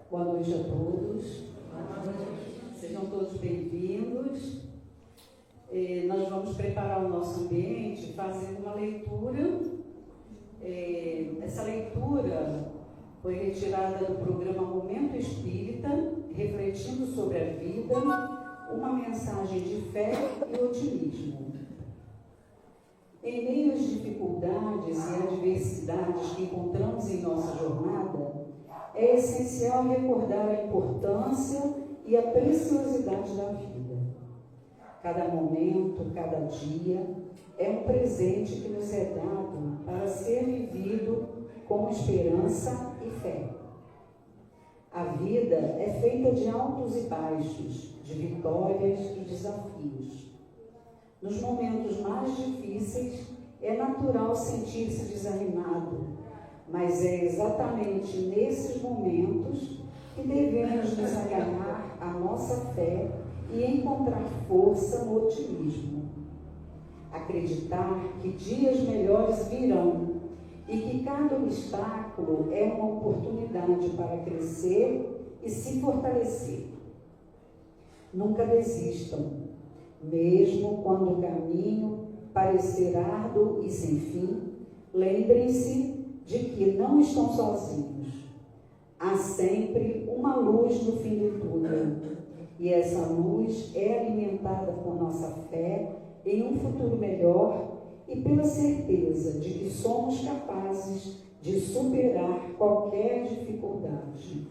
Boa noite a todos. Sejam todos bem-vindos. Nós vamos preparar o nosso ambiente fazendo uma leitura. Essa leitura foi retirada do programa Momento Espírita, refletindo sobre a vida, uma mensagem de fé e otimismo. Em meio às dificuldades e adversidades que encontramos em nossa jornada, é essencial recordar a importância e a preciosidade da vida. Cada momento, cada dia, é um presente que nos é dado para ser vivido com esperança e fé. A vida é feita de altos e baixos, de vitórias e desafios. Nos momentos mais difíceis, é natural sentir-se desanimado, mas é exatamente nesses momentos que devemos nos agarrar à nossa fé e encontrar força no otimismo. Acreditar que dias melhores virão e que cada obstáculo é uma oportunidade para crescer e se fortalecer. Nunca desistam. Mesmo quando o caminho parecer árduo e sem fim, lembrem-se de que não estão sozinhos. Há sempre uma luz no fim do túnel, e essa luz é alimentada por nossa fé em um futuro melhor e pela certeza de que somos capazes de superar qualquer dificuldade.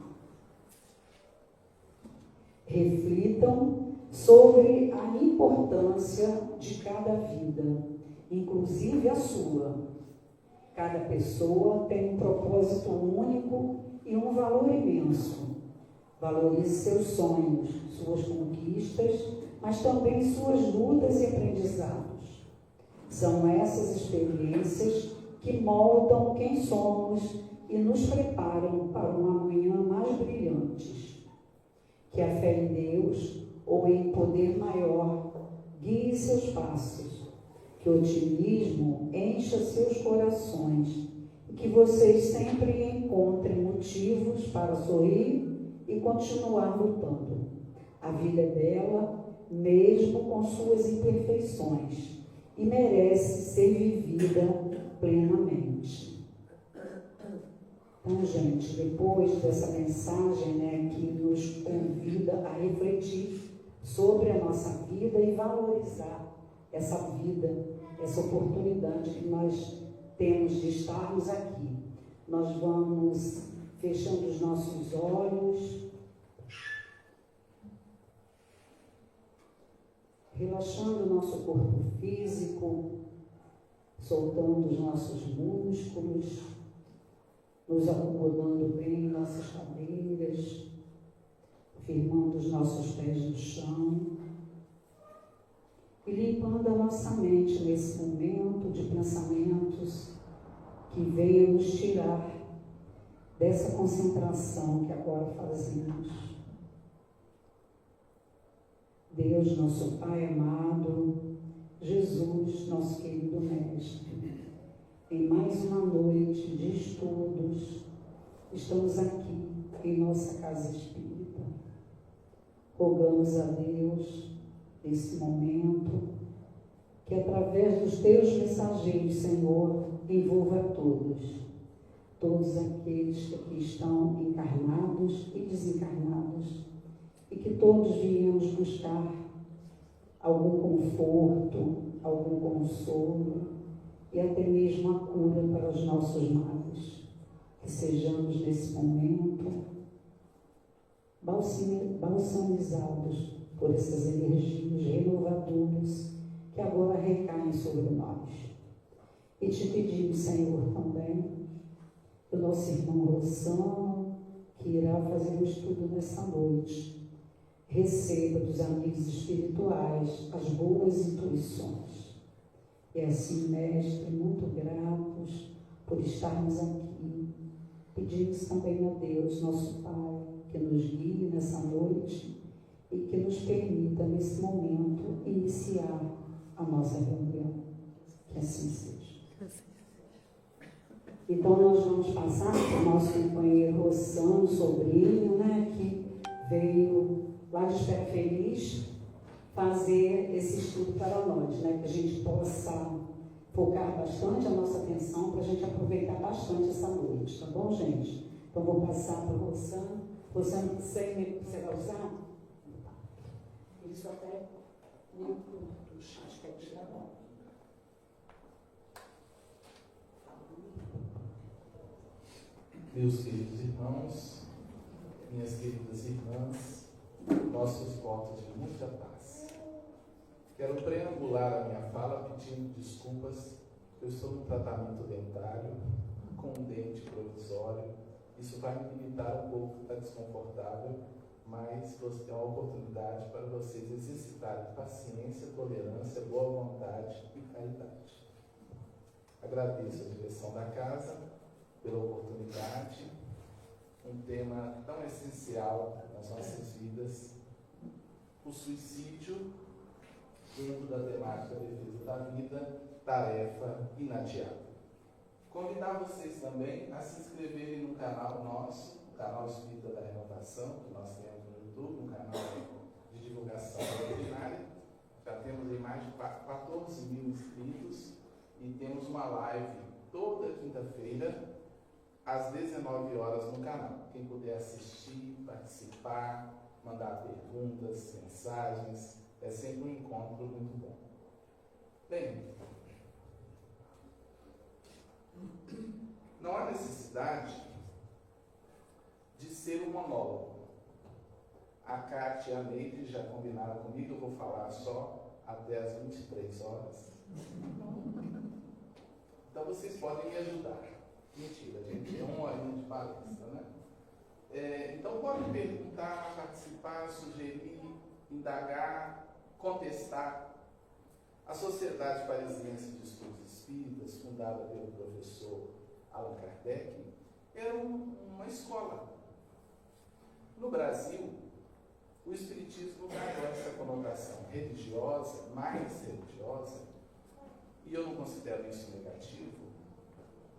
Reflitam sobre a importância de cada vida, inclusive a sua. Cada pessoa tem um propósito único e um valor imenso. Valorize seus sonhos, suas conquistas, mas também suas lutas e aprendizados. São essas experiências que moldam quem somos e nos preparam para uma amanhã mais brilhante. Que a fé em Deus ou em poder maior guie seus passos, que o otimismo encha seus corações e que vocês sempre encontrem motivos para sorrir e continuar lutando. A vida é bela, mesmo com suas imperfeições, e merece ser vivida plenamente. Então, gente, depois dessa mensagem, que nos convida a refletir sobre a nossa vida e valorizar essa vida, essa oportunidade que nós temos de estarmos aqui. Nós vamos fechando os nossos olhos, relaxando o nosso corpo físico, soltando os nossos músculos, nos acomodando bem em nossas cadeiras, firmando os nossos pés no chão e limpando a nossa mente nesse momento de pensamentos que venham nos tirar dessa concentração que agora fazemos. Deus, nosso Pai amado, Jesus, nosso querido Mestre, em mais uma noite de estudos, estamos aqui em nossa casa espírita. Rogamos a Deus, nesse momento, que através dos teus mensageiros, Senhor, envolva todos aqueles que aqui estão encarnados e desencarnados, e que todos viemos buscar algum conforto, algum consolo e até mesmo a cura para os nossos males. Que sejamos nesse momento balsamizados por essas energias renovadoras que agora recaem sobre nós. E te pedimos, Senhor, também, o nosso irmão Rossano, que irá fazer o estudo nessa noite, receba dos amigos espirituais as boas intuições. E assim, Mestre, muito gratos por estarmos aqui. Pedimos também a Deus, nosso Pai, que nos guie nessa noite e que nos permita, nesse momento, iniciar a nossa reunião. Que assim seja. Então, nós vamos passar para o nosso companheiro Rossano, sobrinho, veio lá de Espero Feliz fazer esse estudo para nós, né? Que a gente possa focar bastante a nossa atenção para a gente aproveitar bastante essa noite, tá bom, gente? Então, vou passar para o Rossano. Rossano, você vai usar? Isso até muito, acho que é tá bom. Meus queridos irmãos, minhas queridas irmãs, nossos votos de muita paz. Quero preambular a minha fala pedindo desculpas, eu estou no tratamento dentário, com um dente provisório. Isso vai me limitar um pouco, está desconfortável, mas é uma oportunidade para vocês exercitarem paciência, tolerância, boa vontade e caridade. Agradeço a direção da casa pela oportunidade, um tema tão essencial nas nossas vidas, o suicídio, dentro da temática da defesa da vida, tarefa inadiável. Convidar vocês também a se inscreverem no canal nosso, o canal Espírita da Renovação, que nós temos no YouTube, um canal de divulgação ordinária. Já temos aí mais de 14 mil inscritos e temos uma live toda quinta-feira, às 19 horas no canal. Quem puder assistir, participar, mandar perguntas, mensagens, é sempre um encontro muito bom. Bem, não há necessidade de ser um monólogo. A Cátia e a Neide já combinaram comigo, eu vou falar só até as 23 horas. Então vocês podem me ajudar. Mentira, a gente tem uma horinha de palestra, né? Então podem perguntar, participar, sugerir, indagar, contestar. A Sociedade Parisiense de Estudos Espíritas, fundada pelo professor Allan Kardec, era uma escola. No Brasil, o Espiritismo ganhou essa conotação religiosa, mais religiosa, e eu não considero isso negativo,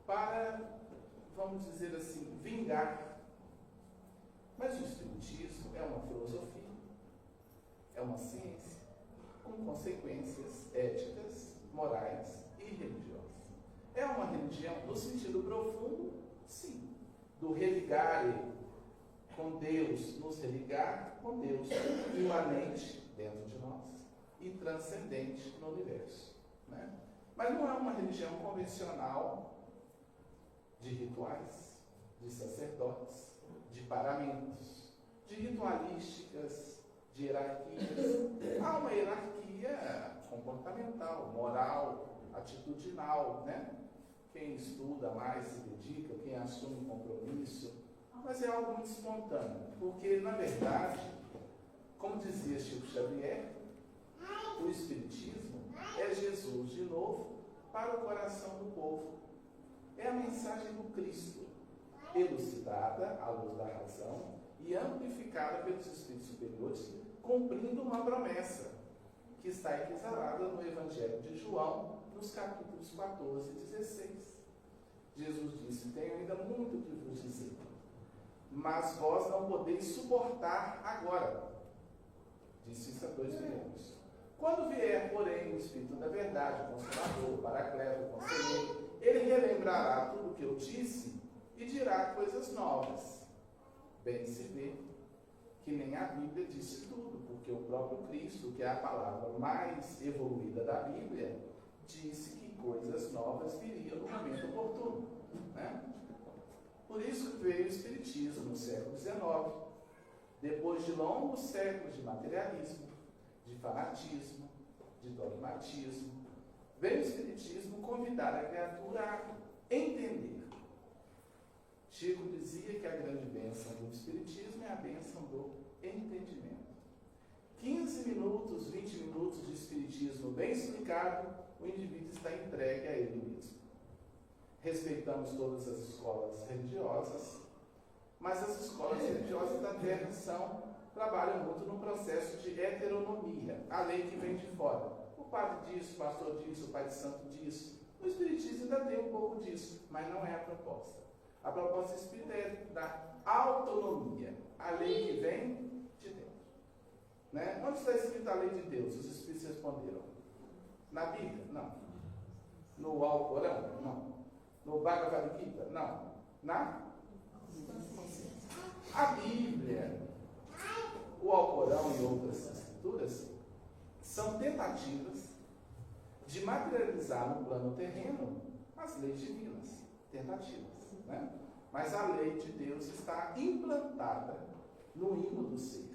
para, vamos dizer assim, vingar. Mas o Espiritismo é uma filosofia, é uma ciência, com consequências éticas, morais e religiosas. É uma religião no sentido profundo, sim, do religar com Deus, nos religar com Deus, imanente dentro de nós e transcendente no universo, né? Mas não é uma religião convencional de rituais, de sacerdotes, de paramentos, de ritualísticas, de hierarquias. Há uma hierarquia comportamental, moral, atitudinal, né? Quem estuda mais se dedica, quem assume compromisso, mas é algo muito espontâneo, porque, na verdade, como dizia Chico Xavier, o Espiritismo é Jesus de novo para o coração do povo. É a mensagem do Cristo, elucidada à luz da razão e amplificada pelos Espíritos superiores, cumprindo uma promessa que está exalada no Evangelho de João, nos capítulos 14 e 16. Jesus disse: tenho ainda muito que vos dizer, mas vós não podeis suportar agora. Disse isso a 2 milhões. Quando vier, porém, o Espírito da Verdade, o Consolador, o Paracleto, o Conselheiro, ele relembrará tudo o que eu disse e dirá coisas novas. Bem se vê que nem a Bíblia disse tudo, porque o próprio Cristo, que é a palavra mais evoluída da Bíblia, disse que coisas novas viriam no momento oportuno, né? Por isso que veio o Espiritismo no século XIX, depois de longos séculos de materialismo, de fanatismo, de dogmatismo, veio o Espiritismo convidar a criatura a entender. Chico dizia que a grande bênção do Espiritismo é a bênção do entendimento. 15 minutos, 20 minutos de Espiritismo bem explicado, o indivíduo está entregue a ele mesmo. Respeitamos todas as escolas religiosas, mas as escolas religiosas da Terra trabalham muito no processo de heteronomia, a lei que vem de fora. O padre disso, o pastor disso, o pai de santo disso. O Espiritismo ainda tem um pouco disso, mas não é a proposta. A proposta espírita é da autonomia. A lei que vem Né? Onde está escrita a lei de Deus? Os Espíritos responderam. Na Bíblia? Não. No Alcorão? Não. No Bhagavad Gita? Não. A Bíblia, o Alcorão e outras escrituras são tentativas de materializar no plano terreno as leis divinas. Tentativas, né? Mas a lei de Deus está implantada no ímã do ser.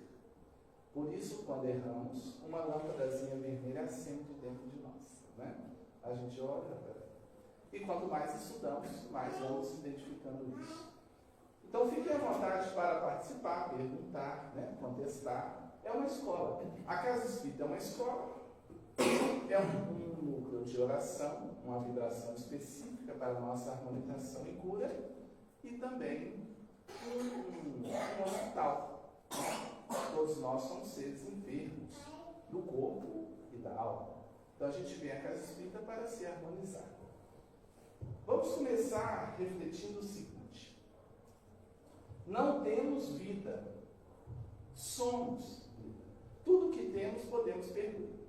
Por isso, quando erramos, uma lâmpadazinha vermelha acende dentro de nós. Né? A gente olha, e quanto mais estudamos, mais vamos identificando isso. Então, fiquem à vontade para participar, perguntar, né? Contestar. É uma escola. A Casa Espírita é uma escola. É um núcleo de oração, uma vibração específica para a nossa harmonização e cura, e também um hospital. Todos nós somos seres enfermos do corpo e da alma. Então a gente vem à Casa Espírita para se harmonizar. Vamos começar refletindo o seguinte: não temos vida, somos vida. Tudo que temos podemos perder.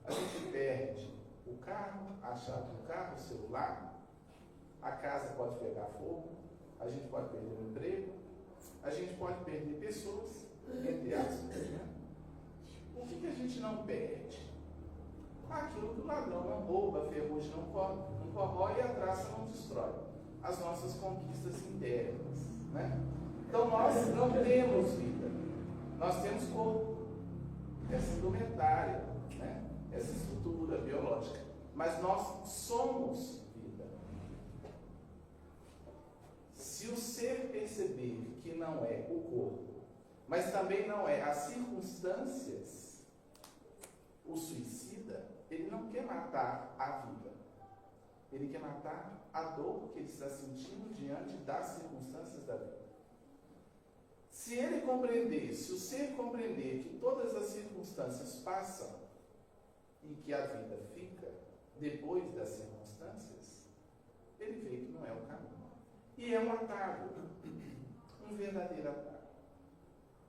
A gente perde o carro, a chave do carro, o celular, a casa pode pegar fogo, a gente pode perder o emprego, a gente pode perder pessoas, entre aspas. Né? O que a gente não perde? Aquilo que o ladrão não rouba, a ferrugem não corrói e a traça não destrói. As nossas conquistas internas. Né? Então nós não temos vida, nós temos corpo, essa indumentária, né? Essa estrutura biológica. Mas nós somos vida. Se o ser perceber que não é o corpo, mas também não é as circunstâncias, o suicida, ele não quer matar a vida. Ele quer matar a dor que ele está sentindo diante das circunstâncias da vida. Se ele compreender, se o ser compreender que todas as circunstâncias passam e que a vida fica depois das circunstâncias, ele vê que não é o caminho. E é um atalho, um verdadeiro atalho.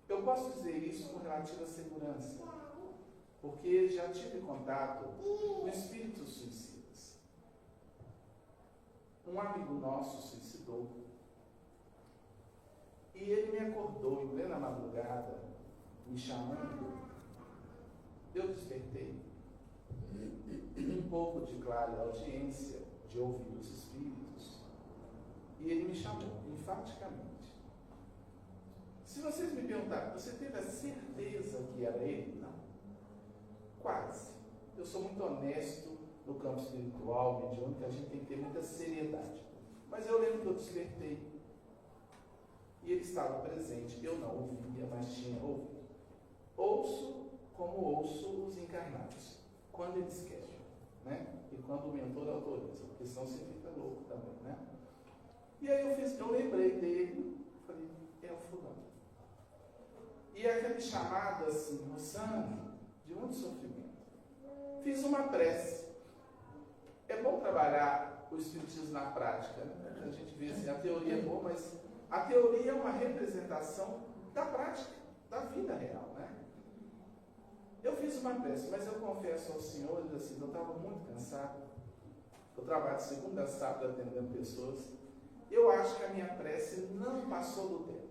Eu posso dizer isso com relativa segurança, porque já tive contato com espíritos suicidas. Um amigo nosso suicidou e ele me acordou em plena madrugada, me chamando. Eu despertei. Um pouco de clara audiência, de ouvir os espíritos, e ele me chamou, enfaticamente. Se vocês me perguntarem, você teve a certeza que era ele? Não. Quase. Eu sou muito honesto no campo espiritual, mediúnico, a gente tem que ter muita seriedade. Mas eu lembro que eu despertei, e ele estava presente. Eu não ouvia, mas tinha ouvido. Ouço como ouço os encarnados, quando eles querem, né? E quando o mentor autoriza, porque senão você fica louco também, né? E aí eu lembrei dele, falei, é o fulano. E aquele chamado assim, no sangue, de muito sofrimento. Fiz uma prece. É bom trabalhar o espiritismo na prática, né? A gente vê assim, a teoria é boa, mas a teoria é uma representação da prática, da vida real, né? Eu fiz uma prece, mas eu confesso aos senhores, assim, eu estava muito cansado. Eu trabalho de segunda a sábado atendendo pessoas. Eu acho que a minha prece não passou do tempo.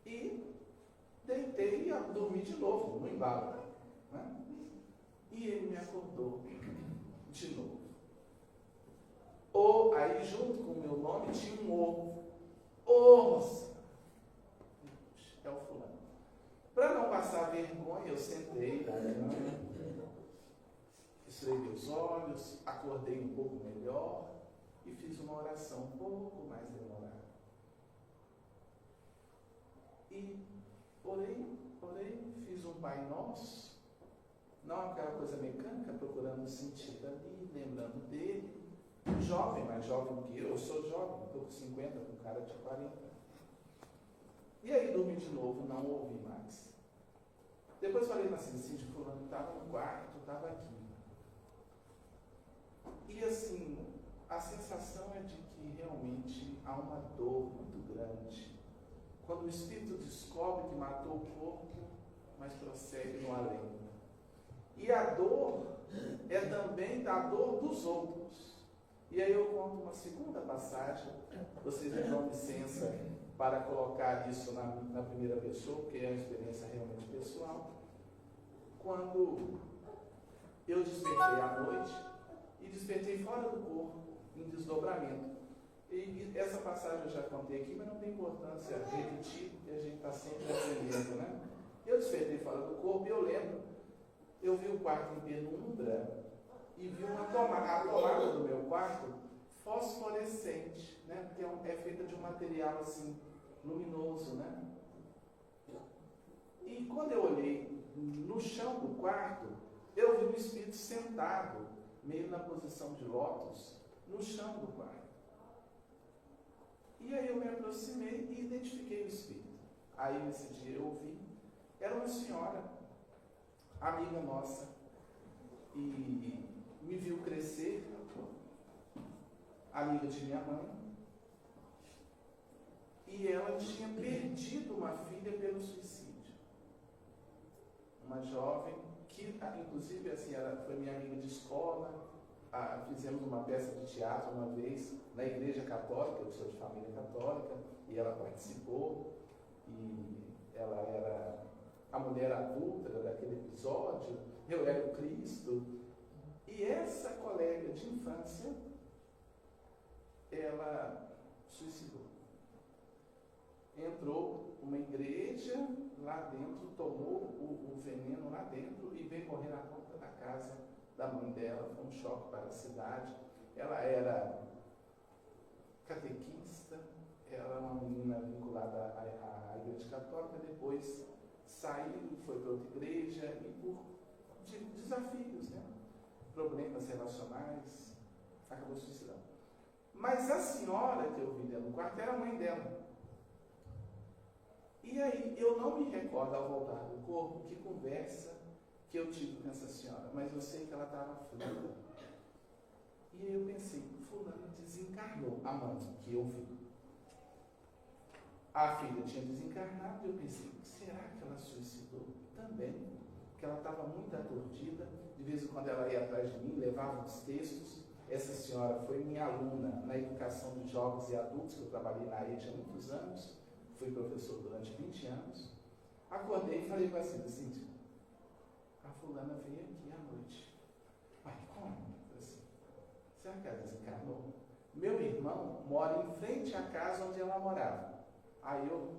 E deitei e dormi de novo, no embalo. Né? E ele me acordou de novo. Aí junto com o meu nome tinha um ovo. Moça! É o fulano. Para não passar vergonha, eu sentei na cama, esfreguei os olhos, acordei um pouco melhor e fiz uma oração um pouco mais demorada. E orei, fiz um Pai Nosso, não aquela coisa mecânica, procurando o sentido ali, lembrando dele. Jovem, mais jovem do que eu sou jovem, estou com 50, com cara de 40. E aí dormi de novo, não ouvi mais. Depois falei assim, fulano estava no quarto, estava aqui. E assim, a sensação é de que realmente há uma dor muito grande quando o espírito descobre que matou o corpo, mas prossegue no além. E a dor é também da dor dos outros. E aí eu conto uma segunda passagem, vocês me dão licença para colocar isso na primeira pessoa, porque é uma experiência realmente pessoal. Quando eu despertei à noite e despertei fora do corpo, em desdobramento. E essa passagem eu já contei aqui, mas não tem importância repetir, porque a gente está sempre aprendendo, né? Eu despertei fora do corpo e eu lembro, eu vi o quarto em penumbra e vi a tomada do meu quarto fosforescente, né? Porque é feita de um material assim, luminoso, né? E quando eu olhei no chão do quarto, eu vi um espírito sentado, meio na posição de lótus, no chão do quarto. E aí eu me aproximei e identifiquei o espírito. Aí nesse dia eu ouvi, era uma senhora, amiga nossa, e me viu crescer, amiga de minha mãe, e ela tinha perdido uma filha pelo suicídio. Uma jovem que, inclusive, assim, ela foi minha amiga de escola. Fizemos uma peça de teatro uma vez na igreja católica, eu sou de família católica, e ela participou, e ela era a mulher adulta daquele episódio, eu era o Cristo. E essa colega de infância, ela suicidou. Entrou uma igreja lá dentro, tomou o veneno lá dentro e veio morrer na porta da casa da mãe dela. Foi um choque para a cidade. Ela era catequista, ela era uma menina vinculada à igreja católica, depois saiu, foi para outra igreja e por desafios, né? Problemas relacionais, acabou suicidando. Mas a senhora que eu vi dentro do quarto era a mãe dela. E aí, eu não me recordo ao voltar do corpo que conversa que eu tive com essa senhora, mas eu sei que ela estava aflita. E aí eu pensei, fulano desencarnou, a mãe que eu vi. A filha tinha desencarnado e eu pensei, será que ela suicidou também? Porque ela estava muito aturdida, de vez em quando ela ia atrás de mim, levava uns textos. Essa senhora foi minha aluna na educação de jovens e adultos, que eu trabalhei na EJA há muitos anos, fui professor durante 20 anos. Acordei e falei com a Cíntia, a fulana veio aqui à noite. Mas como? Assim, será que ela desencarnou? Meu irmão mora em frente à casa onde ela morava. Aí eu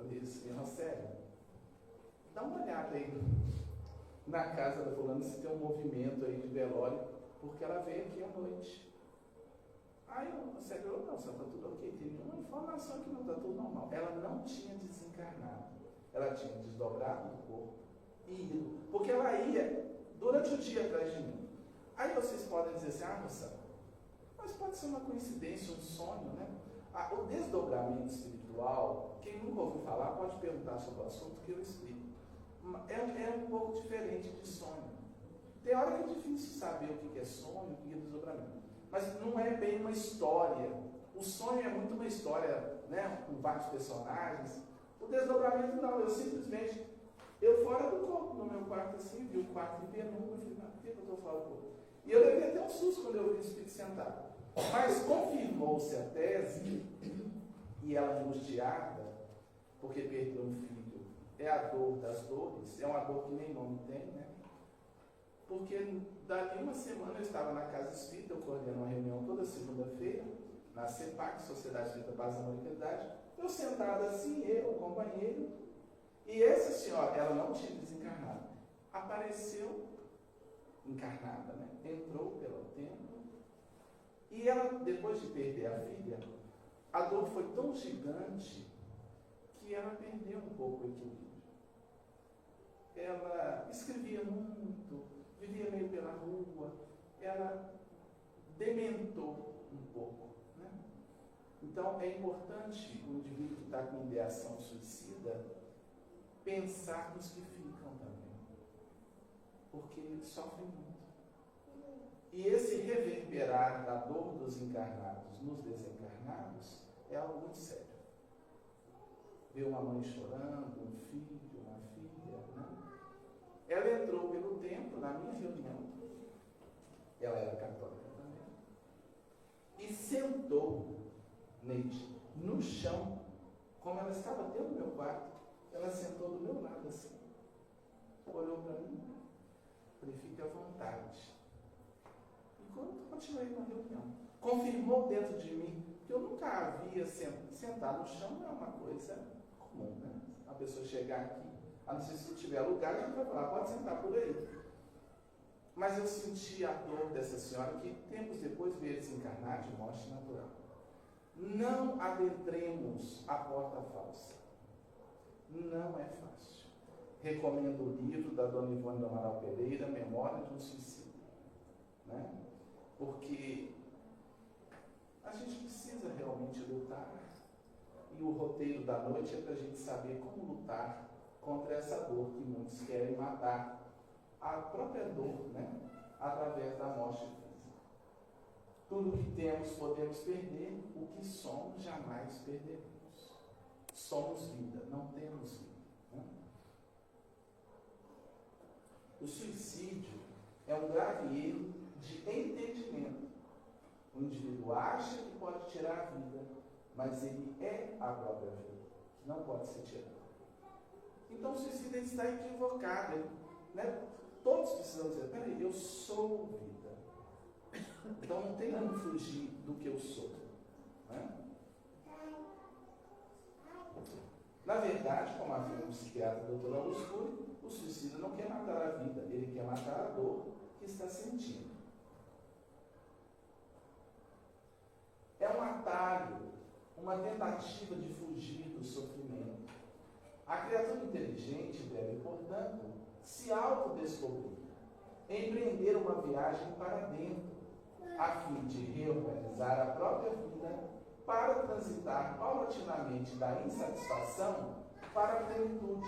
disse, sério, dá uma olhada aí na casa da fulana se tem um movimento aí de velório, porque ela veio aqui à noite. Aí o secretário, não, só está tudo ok, tem nenhuma informação que não está tudo normal. Ela não tinha desencarnado, ela tinha desdobrado o corpo e ido, porque ela ia durante o dia atrás de mim. Aí vocês podem dizer assim, Rossana, mas pode ser uma coincidência, um sonho, né? O desdobramento espiritual, quem nunca ouviu falar, pode perguntar sobre o assunto que eu explico. É um pouco diferente de sonho. Tem hora que é difícil saber o que é sonho, o que é desdobramento. Mas não é bem uma história. O sonho é muito uma história, né, com vários personagens. O desdobramento não, eu fora do corpo, no meu quarto assim, vi o quarto em penumbra, falei, por que eu estou fora do corpo? E eu levei até um susto quando eu vi o espírito sentado. Mas confirmou-se a tese, e ela angustiada, porque perdeu um filho, é a dor das dores, é uma dor que nem nome tem, né? Porque dali uma semana eu estava na casa espírita, eu coordeno uma reunião toda segunda-feira, na CEPAC, Sociedade Espírita Paz e Humanidade, eu sentado assim, eu, o companheiro, e essa senhora, ela não tinha desencarnado, apareceu encarnada, né? Entrou pelo templo, e ela, depois de perder a filha, a dor foi tão gigante que ela perdeu um pouco o equilíbrio. Ela escrevia muito, vivia meio pela rua, ela dementou um pouco, né? Então é importante o indivíduo que está com ideação suicida pensar nos que ficam também, porque sofrem muito. E esse reverberar da dor dos encarnados nos desencarnados é algo muito sério. vê uma mãe chorando, um filho, uma filha, né? Ela entrou pelo templo na minha reunião, ela era católica também, e sentou, Neide, no chão, como ela estava dentro do meu quarto, ela sentou do meu lado assim, olhou para mim, falei, fique à vontade. E continuei na reunião. Confirmou dentro de mim que eu nunca havia sentar no chão, não é uma coisa comum, né? A pessoa chegar aqui, a não ser se tiver lugar, a gente vai falar, pode sentar por aí. Mas eu senti a dor dessa senhora que tempos depois veio desencarnar de morte natural. Não adentremos a porta falsa. Não é fácil. Recomendo o livro da Dona Ivone do Amaral Pereira, Memória de um Suicídio. Né? Porque a gente precisa realmente lutar. E o roteiro da noite é para a gente saber como lutar contra essa dor que muitos querem matar. A própria dor, né? Através da morte física. Tudo que temos podemos perder, o que somos jamais perderemos. Somos vida, não temos vida. Né? O suicídio é um grave erro de entendimento. O indivíduo acha que pode tirar a vida, mas ele é a própria vida. Não pode ser tirado. Então o suicida está equivocado. Né? Todos precisam dizer, peraí, eu sou vida. Então não tem como fugir do que eu sou. Né? Na verdade, como afirma o psiquiatra Dr. Augusto Cury, o suicida não quer matar a vida, ele quer matar a dor que está sentindo. É um atalho, uma tentativa de fugir do sofrimento. A criatura inteligente deve, portanto, se autodescobrir, empreender uma viagem para dentro, a fim de reorganizar a própria vida para transitar paulatinamente da insatisfação para a plenitude,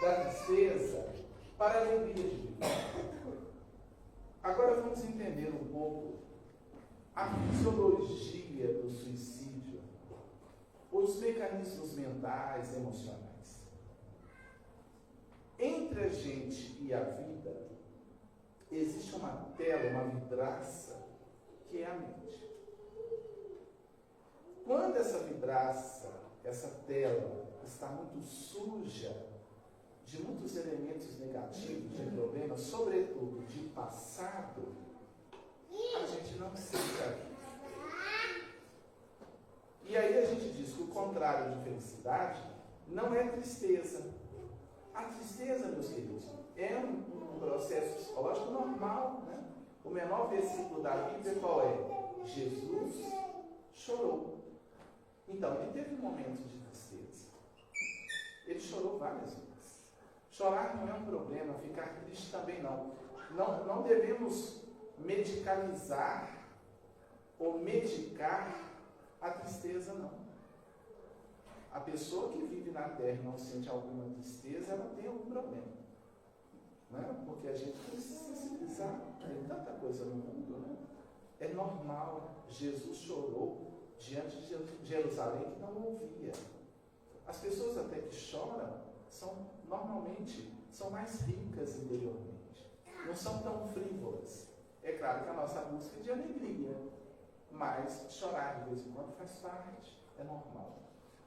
da tristeza para a alegria de viver. Agora vamos entender um pouco a fisiologia do suicídio, os mecanismos mentais, emocionais. Entre a gente e a vida, existe uma tela, uma vidraça, que é a mente. Quando essa vidraça, essa tela, está muito suja de muitos elementos negativos, de problemas, sobretudo de passado, a gente não sente a vida. E aí a gente diz que o contrário de felicidade não é tristeza. A tristeza, meus queridos, é um processo psicológico normal. Né? O menor versículo da Bíblia qual é? Jesus chorou. Então, ele teve um momento de tristeza. Ele chorou várias vezes. Chorar não é um problema, ficar triste também não. Não devemos medicalizar ou medicar a tristeza, não. A pessoa que vive na Terra e não sente alguma tristeza, ela tem algum problema. Né? Porque a gente precisa se sensibilizar. Tem tanta coisa no mundo, né? É normal. Jesus chorou diante de Jerusalém que não ouvia. As pessoas até que choram normalmente são mais ricas interiormente. Não são tão frívolas. É claro que a nossa música é de alegria, mas chorar de vez em quando faz parte, é normal.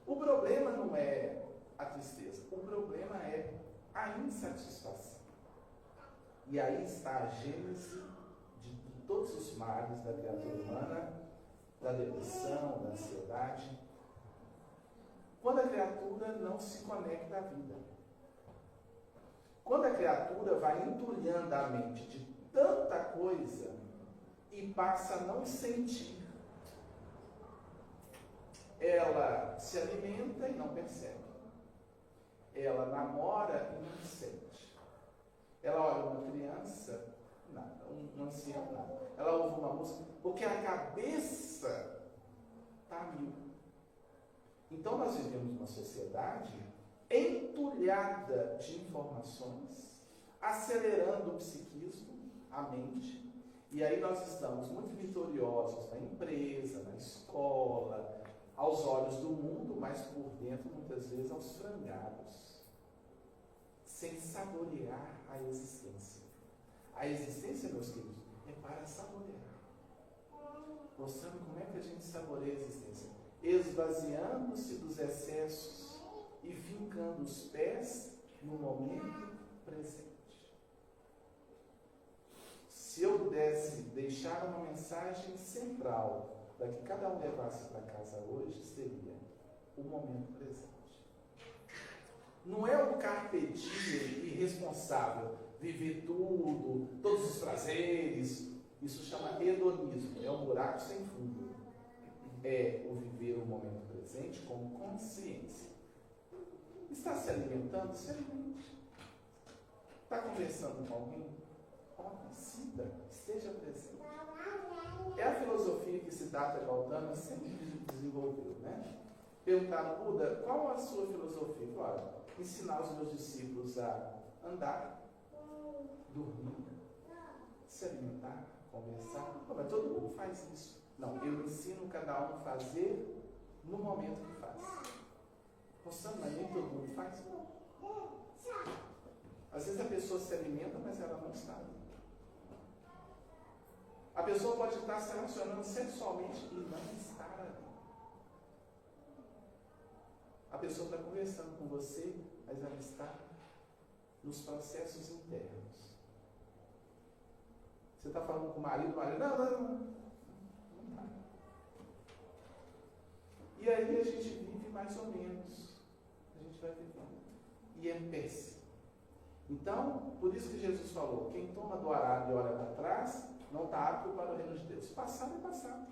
O problema não é a tristeza, o problema é a insatisfação. E aí está a gênese de todos os males da criatura humana, da depressão, da ansiedade. Quando a criatura não se conecta à vida. Quando a criatura vai entulhando a mente de tanta coisa e passa a não sentir. Ela se alimenta e não percebe. Ela namora e não sente. Ela olha uma criança, nada. Um ancião, nada. Ela ouve uma música, porque a cabeça está a mil. Então nós vivemos uma sociedade entulhada de informações, acelerando o psiquismo, a mente, e aí nós estamos muito vitoriosos na empresa, na escola, aos olhos do mundo, mas mas por dentro, muitas vezes, aos frangalhos, sem saborear a existência. A existência, meus queridos, é para saborear. Mostrando como é que a gente saboreia a existência. Esvaziando-se dos excessos e fincando os pés no momento presente. Se eu pudesse deixar uma mensagem central para que cada um levasse para casa hoje, seria o momento presente. Não é o carpe diem irresponsável, viver tudo, todos os prazeres. Isso chama hedonismo, é um buraco sem fundo. É o viver o momento presente com consciência. Está se alimentando? Se alimente. Está conversando com alguém? Sinta, esteja presente. É a filosofia que Siddhartha Gautama sempre desenvolveu, né? Perguntaram, Buda, qual a sua filosofia? Claro, ensinar os meus discípulos a andar, dormir, se alimentar, conversar. Mas todo mundo faz isso. Não, eu ensino cada um a fazer no momento que faz. Mostrando, mas nem todo mundo faz. Às vezes a pessoa se alimenta, mas ela não está ali. A pessoa pode estar se relacionando sexualmente e não estar ali. A pessoa está conversando com você, mas ela está nos processos internos. Você está falando com o marido, não está. E aí a gente vive mais ou menos. A gente vai vivendo. E é péssimo. Então, por isso que Jesus falou, quem toma do arado e olha para trás, não está apto para o reino de Deus. Passado é passado.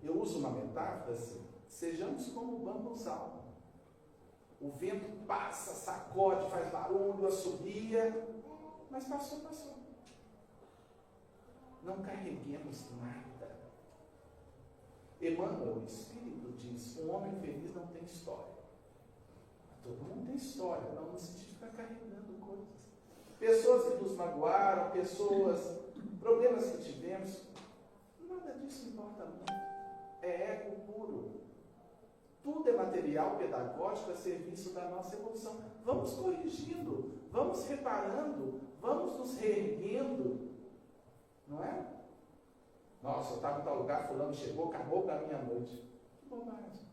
Eu uso uma metáfora assim, sejamos como o bambuzal. O vento passa, sacode, faz barulho, assobia, mas passou. Não carreguemos nada. Emmanuel, o Espírito, diz, um homem feliz não tem história. Todo mundo tem história, não no sentido de ficar carregando coisas. Pessoas que nos magoaram, problemas que tivemos, nada disso importa muito. É ego puro. Tudo é material pedagógico a serviço da nossa evolução. Vamos corrigindo, vamos reparando, vamos nos reerguendo. Não é? Nossa, eu estava em tal lugar, fulano chegou, acabou para a minha noite. Que bobagem.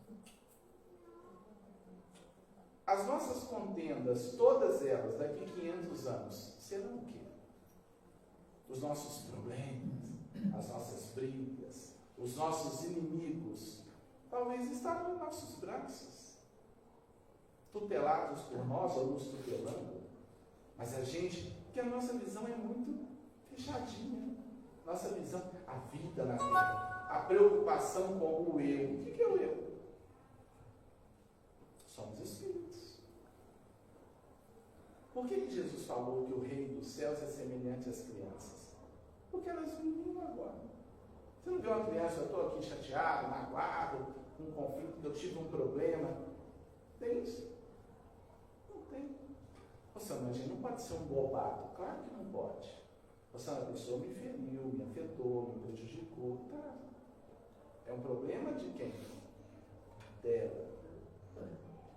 As nossas contendas, todas elas, daqui a 500 anos, serão o quê? Os nossos problemas, as nossas brigas, os nossos inimigos, talvez estarão em nossos braços, tutelados por nós ou nos tutelando. Mas que a nossa visão é muito fechadinha. Nossa visão, a vida na Terra, a preocupação com o eu. O que é o eu? Somos espíritos. Por que Jesus falou que o reino dos céus é semelhante às crianças? Porque elas vivem agora. Você não vê uma criança, eu estou aqui chateado, magoado, com um conflito, eu tive um problema. Tem isso? Não tem. Nossa, mas a gente não pode ser um bobado. Claro que não pode. Nossa, a pessoa me feriu, me afetou, me prejudicou. Tá. É um problema de quem? Dela.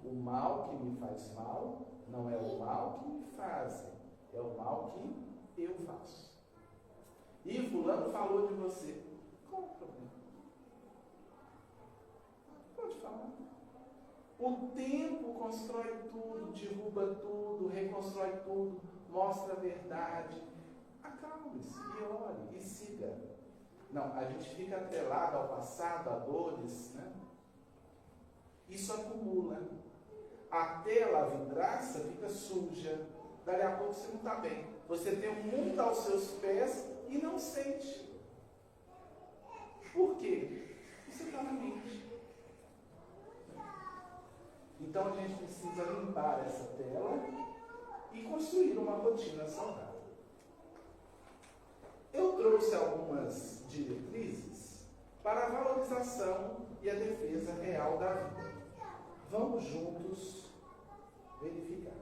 O mal que me faz mal não é o mal que me fazem, é o mal que eu faço. E fulano falou de você. Qual é o problema? Pode falar. O tempo constrói tudo, derruba tudo, reconstrói tudo, mostra a verdade. Acalme-se e ore e siga. Não, a gente fica atrelado ao passado, a dores, né? Isso acumula. A tela, a vidraça fica suja. Daqui a pouco você não está bem. Você tem um mundo aos seus pés e não sente. Por quê? Você está na mente. Então a gente precisa limpar essa tela e construir uma rotina saudável. Eu trouxe algumas diretrizes para a valorização e a defesa real da vida. Vamos juntos verificar.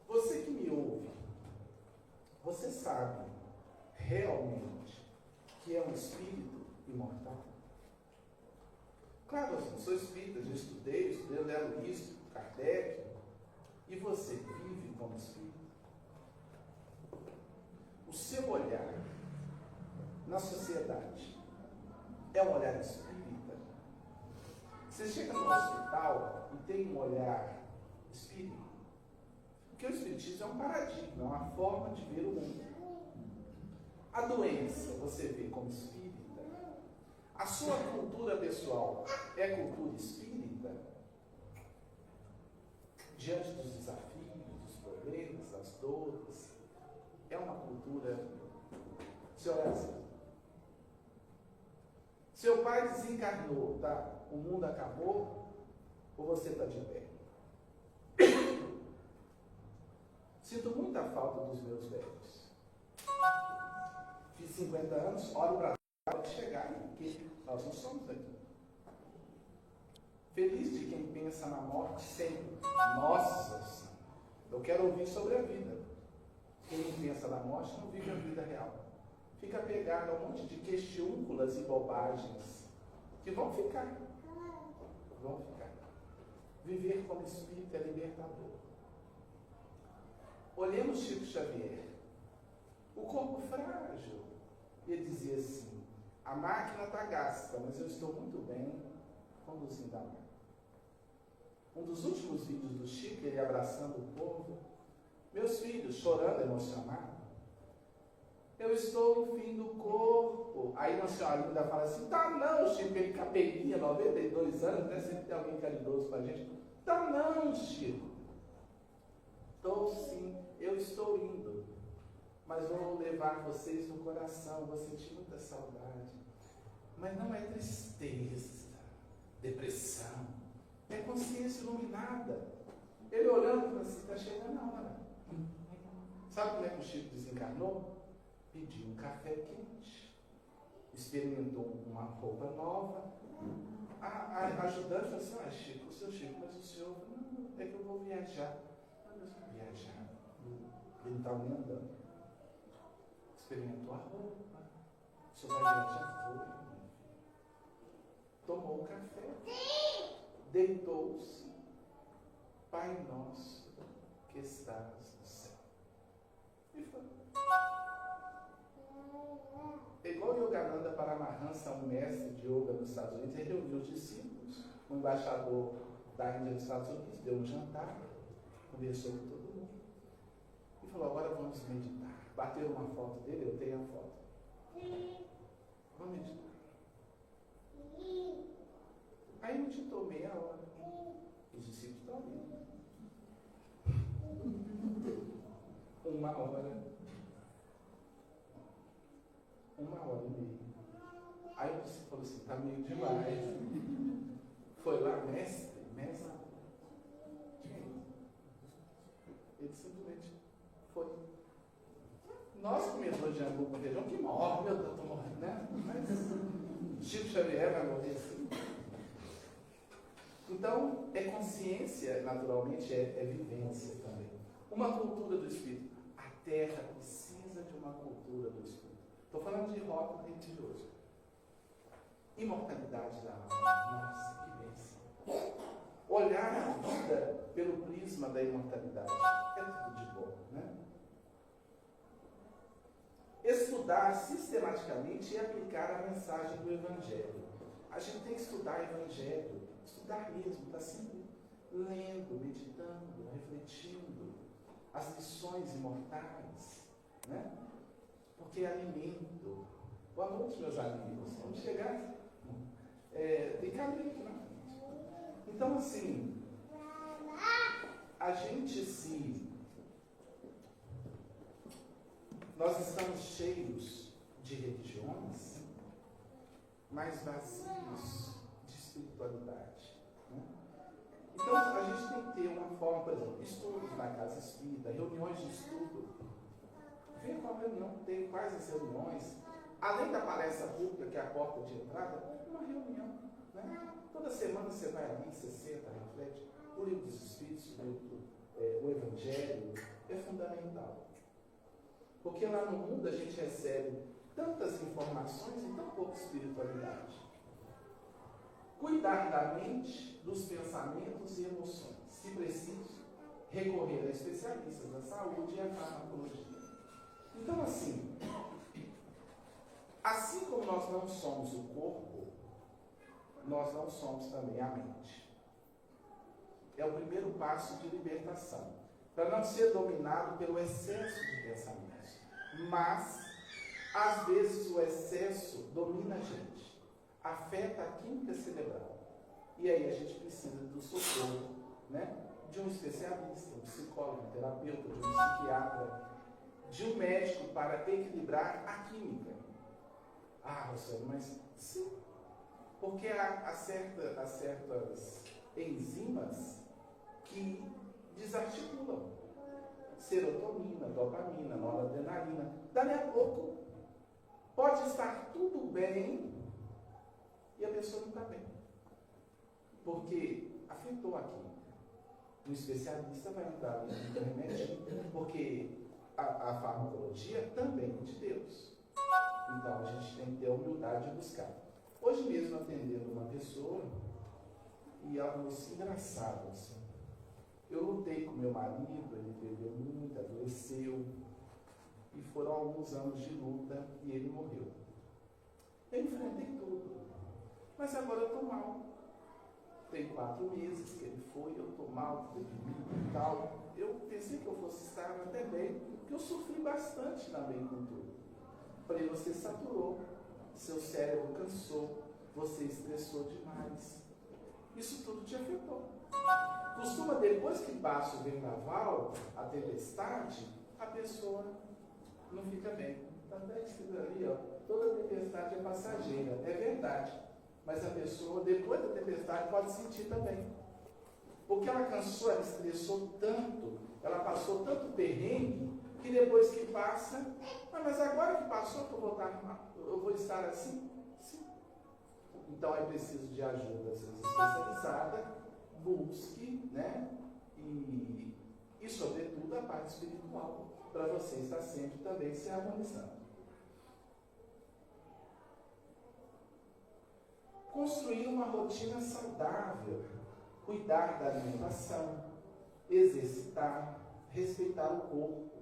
Você que me ouve, Você sabe realmente que é um espírito imortal? Claro, eu sou espírita, já estudei André Luiz, Kardec. E você vive como espírito? O seu olhar na sociedade é um olhar espírita? Você chega no hospital e tem um olhar espírita? Porque o espiritismo é um paradigma, é uma forma de ver o mundo. A doença você vê como espírita? A sua cultura pessoal é cultura espírita? Diante dos desafios, dos problemas, das dores, é uma cultura. Senhor, seu pai desencarnou, tá? O mundo acabou, ou você está de pé? Sinto muita falta dos meus velhos. Fiz 50 anos, olho para lá, chegar, porque nós não somos aqui. Feliz de quem pensa na morte sempre. Nossa, eu quero ouvir sobre a vida. Quem pensa na morte não vive a vida real. Fica pegado a um monte de questiúnculas e bobagens que vão ficar. Vão ficar. Viver como espírito é libertador. Olhemos Chico Xavier. O corpo frágil. Ele dizia assim, a máquina está gasta, mas eu estou muito bem conduzindo a máquina. Um dos últimos vídeos do Chico, ele abraçando o povo, meus filhos chorando, emocionado. Eu estou no fim do corpo. Aí uma senhora ainda fala assim, tá não, Chico, ele capelinha, 92 anos, né? Sempre tem alguém caridoso com a gente. Tá não, Chico. Estou sim, eu estou indo. Mas vou levar vocês no coração, vou sentir muita saudade. Mas não é tristeza, depressão, é consciência iluminada. Ele olhando para assim, está chegando a hora. Sabe como é que o Chico desencarnou? Pediu um café quente, experimentou uma roupa nova. A ajudante falou assim, Chico, o seu Chico, mas o senhor, não, é que eu vou viajar. Mas eu vou viajar. Ele está me andando. Experimentou a roupa. O senhor vai viajar? Foi. Tomou o café. Deitou-se. Pai nosso, que estás no céu. E foi. Igual Yogananda Paramahansa, um mestre de yoga nos Estados Unidos, ele reuniu os discípulos, o embaixador da Índia dos Estados Unidos, deu um jantar, conversou com todo mundo e falou, agora vamos meditar. Bateram uma foto dele, eu tenho a foto. Vamos meditar. Aí meditou meia hora. Os discípulos estão ali. 1 hora. 1h30. Aí o discípulo falou assim, está meio demais. Foi lá, mestre. Ele simplesmente foi. Nós comemos jambu com feijão que morre, meu Deus, estou morrendo, né? Mas Chico Xavier vai morrer assim. Então, é consciência, naturalmente, é vivência também. Uma cultura do Espírito. A Terra precisa de uma cultura do Espírito. Estou falando de rótulo religioso. Imortalidade da alma. Nossa, que bênção. Olhar a vida pelo prisma da imortalidade. É tudo de bom, né? Estudar sistematicamente e aplicar a mensagem do Evangelho. A gente tem que estudar o Evangelho. Estudar mesmo, está sempre lendo, meditando, refletindo as lições imortais, né? Porque é alimento. Boa noite, meus amigos. Vamos chegar. Tem caminho aqui na frente. Então, assim, a gente nós estamos cheios de religiões, mas vazios de espiritualidade. Né? Então, a gente tem que ter uma forma, por exemplo, estudos na casa espírita, reuniões de estudo. Ver qual reunião tem, quais as reuniões. Além da palestra pública, que é a porta de entrada, uma reunião. Né? Toda semana você vai ali, você senta, reflete. O livro dos Espíritos, o Evangelho, é fundamental. Porque lá no mundo a gente recebe tantas informações e tão pouca espiritualidade. Cuidar da mente, dos pensamentos e emoções. Se preciso, recorrer a especialistas da saúde e à farmacologia. Então, assim como nós não somos o corpo, nós não somos também a mente. É o primeiro passo de libertação, para não ser dominado pelo excesso de pensamentos. Mas, às vezes, o excesso domina a gente, afeta a química cerebral. E aí a gente precisa do socorro, né, de um especialista, um psicólogo, um terapeuta, de um psiquiatra, de um médico para equilibrar a química. Ah, Rosane, mas sim, porque há certas enzimas que desarticulam. Serotonina, dopamina, noradrenalina. Dali a pouco, pode estar tudo bem e a pessoa não está bem. Porque afetou a química. Um especialista vai entrar no remédio, porque a farmacologia também é de Deus. Então a gente tem que ter a humildade de buscar. Hoje mesmo atendendo uma pessoa, e ela falou assim, engraçado assim. Eu lutei com meu marido, ele bebeu muito, adoeceu, e foram alguns anos de luta e ele morreu. Eu enfrentei tudo, mas agora eu estou mal. Tem 4 meses que ele foi, eu estou mal, deprimido e tal. Eu pensei que eu fosse estar até bem, porque eu sofri bastante também com tudo. Falei, você saturou, seu cérebro cansou, você estressou demais. Isso tudo te afetou. Costuma, depois que passa o vendaval, a tempestade, a pessoa não fica bem. Está até escrito ali, ó, toda tempestade é passageira. É verdade. Mas a pessoa, depois da tempestade, pode sentir também. Porque ela cansou, ela estressou tanto, ela passou tanto perrengue, que depois que passa, mas agora que passou, eu vou estar assim? Sim. Então é preciso de ajuda especializada, busque, né? E sobretudo a parte espiritual, para você estar sempre também se harmonizando. Construir uma rotina saudável, cuidar da alimentação, exercitar, respeitar o corpo,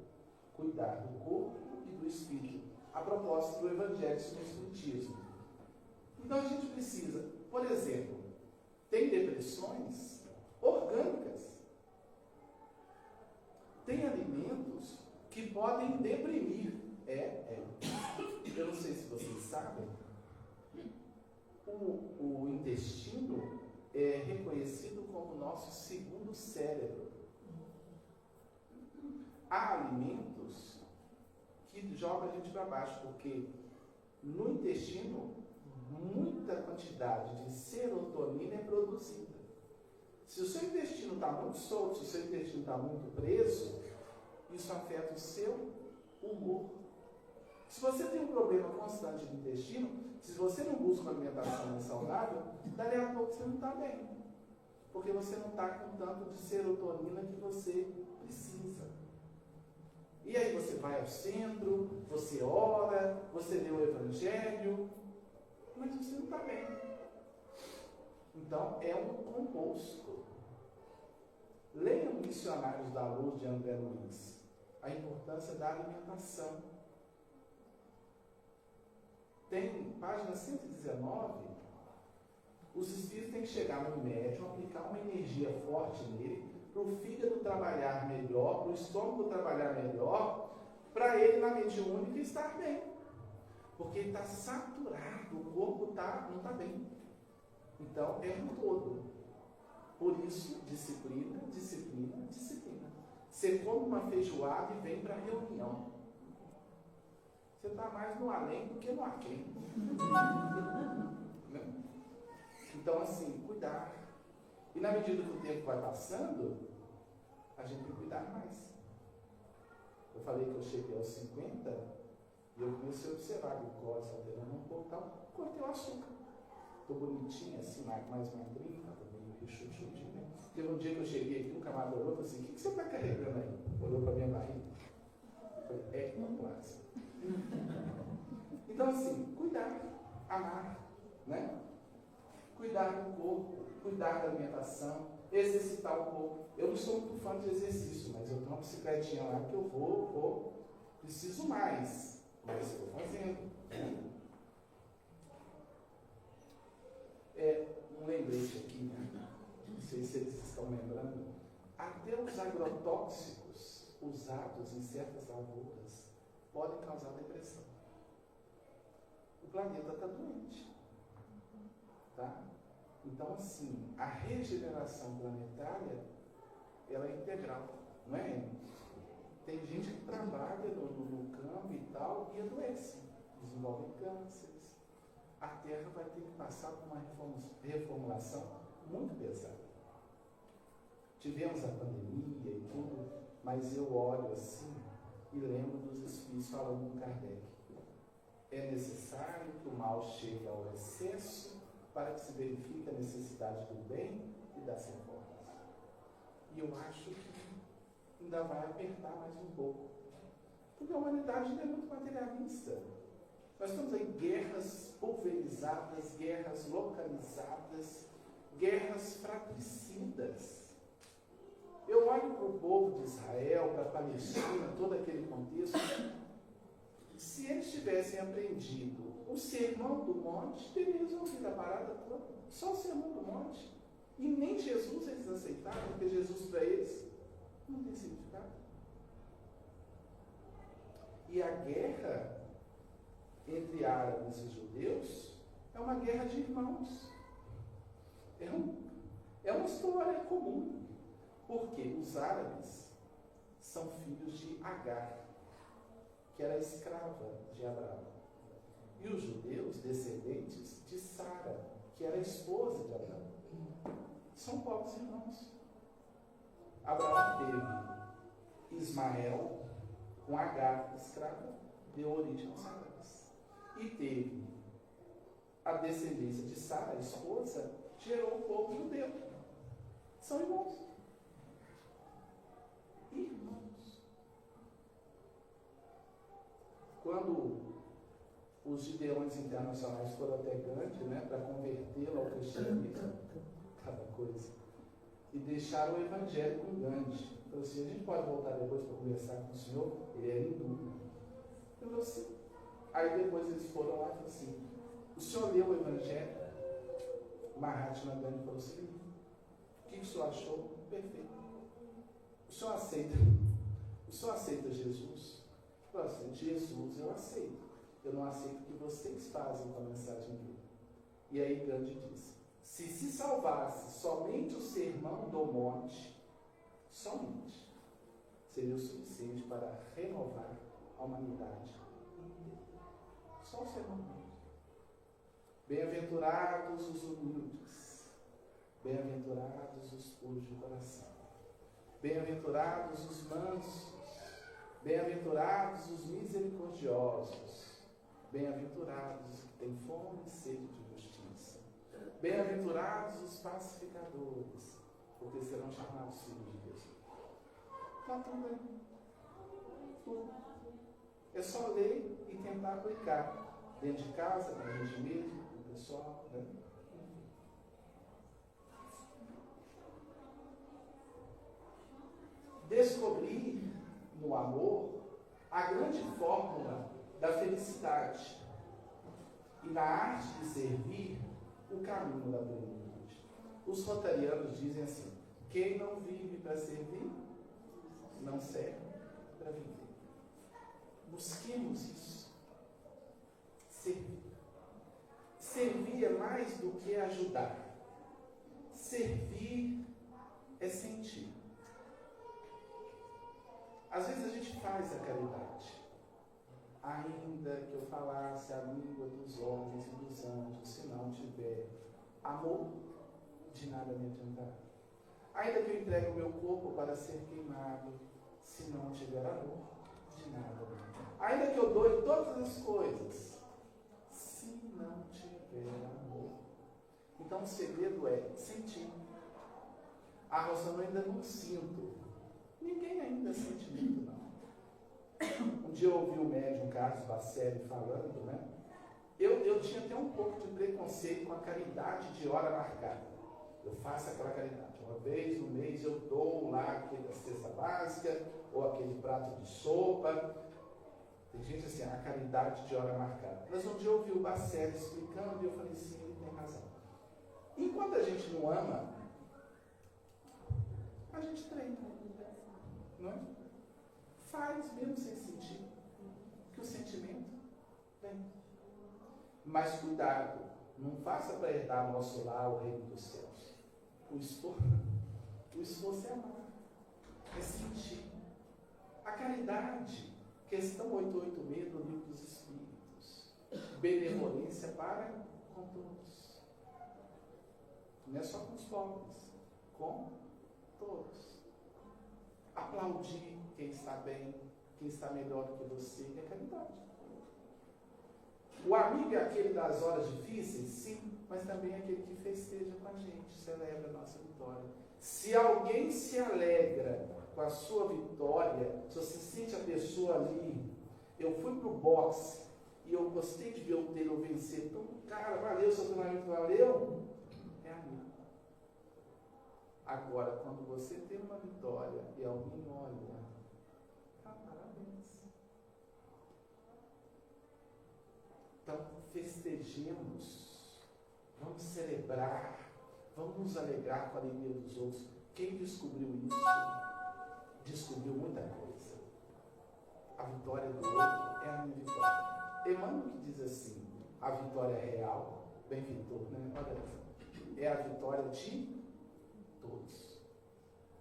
cuidar do corpo e do espírito, a propósito do Evangelho no Espiritismo. Então a gente precisa, por exemplo, tem depressões orgânicas, tem alimentos que podem deprimir. Eu não sei se vocês sabem, o intestino é reconhecido como o nosso segundo cérebro. Há alimentos que jogam a gente para baixo, porque no intestino muita quantidade de serotonina é produzida. Se o seu intestino está muito solto, se o seu intestino está muito preso, isso afeta o seu humor. Se você tem um problema constante no intestino, se você não busca uma alimentação mais saudável, dali a pouco você não está bem. Porque você não está com tanto de serotonina que você precisa. E aí você vai ao centro, você ora, você lê o Evangelho, mas você não está bem. Então é um composto. Leiam Missionários da Luz de André Luiz. A importância da alimentação. Tem página 119, os espíritos têm que chegar no médium, aplicar uma energia forte nele, para o fígado trabalhar melhor, para o estômago trabalhar melhor, para ele na mediúnica estar bem. Porque ele está saturado, o corpo não está bem. Então é um todo. Por isso, disciplina, disciplina, disciplina. Você come uma feijoada e vem para a reunião. Você está mais no além do que no aquém. Então, assim, cuidar. E na medida que o tempo vai passando, a gente tem que cuidar mais. Eu falei que eu cheguei aos 50 e eu comecei a observar a glicose alterando um pouco, tal, cortei o açúcar. Estou bonitinha, assim, mais magrinha, estou meio rechonchudinha. Né? Teve um dia que eu cheguei aqui, um camarada olhou e falou assim, o que você está carregando aí? Olhou para a minha barriga. Eu falei, ectoplasma. Então, assim, cuidar, amar, né? Cuidar do corpo, cuidar da alimentação, exercitar o corpo. Eu não sou muito fã de exercício, mas eu tenho uma bicicletinha lá que eu preciso mais, mas estou fazendo. Um lembrete aqui, né? Não sei se eles estão lembrando, até os agrotóxicos usados em certas lavouras podem causar depressão. O planeta está doente. Tá? Então, assim, a regeneração planetária, ela é integral, não é? Tem gente que trabalha no campo e tal e adoece, desenvolve cânceres. A Terra vai ter que passar por uma reformulação muito pesada. Tivemos a pandemia e tudo, mas eu olho assim e lembro dos espíritos falando com Kardec. É necessário que o mal chegue ao excesso para que se verifique a necessidade do bem e das reformas. E eu acho que ainda vai apertar mais um pouco. Porque a humanidade ainda é muito materialista. Nós temos aí guerras pulverizadas, guerras localizadas, guerras fratricidas. Eu olho para o povo de Israel, para a Palestina, todo aquele contexto. Se eles tivessem aprendido o sermão do monte, teriam resolvido a parada toda. Só o sermão do monte. E nem Jesus eles aceitaram, porque Jesus para eles não tem significado. E a guerra entre árabes e judeus é uma guerra de irmãos. É uma história comum. Porque os árabes são filhos de Agar, que era escrava de Abraão. E os judeus, descendentes de Sara, que era esposa de Abraão. São povos irmãos. Abraão teve Ismael com Agar, escrava, deu origem aos árabes. E teve a descendência de Sara, a esposa, gerou o povo judeu. São irmãos. Irmãos. Quando os gideões internacionais foram até Gandhi, né, para convertê-lo ao cristianismo, cada coisa, e deixaram o evangelho com Gandhi. Falou assim, a gente pode voltar depois para conversar com o senhor? Ele é hindu. Eu falei assim. Aí depois eles foram lá e falaram assim, o senhor leu o evangelho? Mahatma Gandhi falou assim, o que o senhor achou? Perfeito. O senhor aceita Jesus? Eu falei assim, Jesus eu aceito. Eu não aceito o que vocês fazem com a mensagem dele. E aí Gandhi disse, se salvasse somente o sermão do monte, somente, seria o suficiente para renovar a humanidade. Só o sermão do monte. Bem-aventurados os humildes, bem-aventurados os puros de coração, bem-aventurados os mansos, bem-aventurados os misericordiosos, bem-aventurados os que têm fome e sede de justiça, bem-aventurados os pacificadores, porque serão chamados filhos de Deus. Está tudo bem. Tudo. É só ler e tentar aplicar. Dentro de casa, com a gente mesmo, com o pessoal, né? Descobrir no amor a grande fórmula da felicidade e na arte de servir o caminho da plenitude. Os rotarianos dizem assim, quem não vive para servir, não serve para viver. Busquemos isso. Servir. Servir é mais do que ajudar. Servir é sentir. Às vezes a gente faz a caridade. Ainda que eu falasse a língua dos homens e dos anjos, se não tiver amor, de nada me adiantará. Ainda que eu entregue o meu corpo para ser queimado, se não tiver amor, de nada me adiantará. Ainda que eu doe todas as coisas, se não tiver amor. Então o segredo é sentir. Ah, Rosana, eu ainda não sinto. Ninguém ainda sente muito, não. Um dia eu ouvi o médium Carlos Bacelli falando, né? Eu tinha até um pouco de preconceito com a caridade de hora marcada. Eu faço aquela caridade. Uma vez no mês eu dou lá aquela cesta básica, ou aquele prato de sopa. Tem gente assim, a caridade de hora marcada. Mas um dia eu ouvi o Bacelli explicando e eu falei assim, ele tem razão. Enquanto a gente não ama, a gente treina. Não é? Faz mesmo sem sentir. Que o sentimento vem. Mas cuidado, não faça para herdar ao nosso lar o reino dos céus. O esforço é amar, é sentir. A caridade, questão 886 do Livro dos Espíritos. Benevolência para com todos. Não é só com os pobres, com todos. Aplaudir quem está bem, quem está melhor do que você, é caridade. O amigo é aquele das horas difíceis? Sim, mas também é aquele que festeja com a gente, celebra a nossa vitória. Se alguém se alegra com a sua vitória, se você sente a pessoa ali, eu fui pro boxe e eu gostei de ver o dele vencer, então, cara, valeu, seu treinamento valeu, é amigo. Agora, quando você tem uma vitória e alguém olha, parabéns. Então, festejemos, vamos celebrar, vamos nos alegrar com a alegria dos outros. Quem descobriu isso, descobriu muita coisa. A vitória do outro é a minha vitória. Emmanuel que diz assim, a vitória real, benfeitor, né? Olha, é a vitória de todos.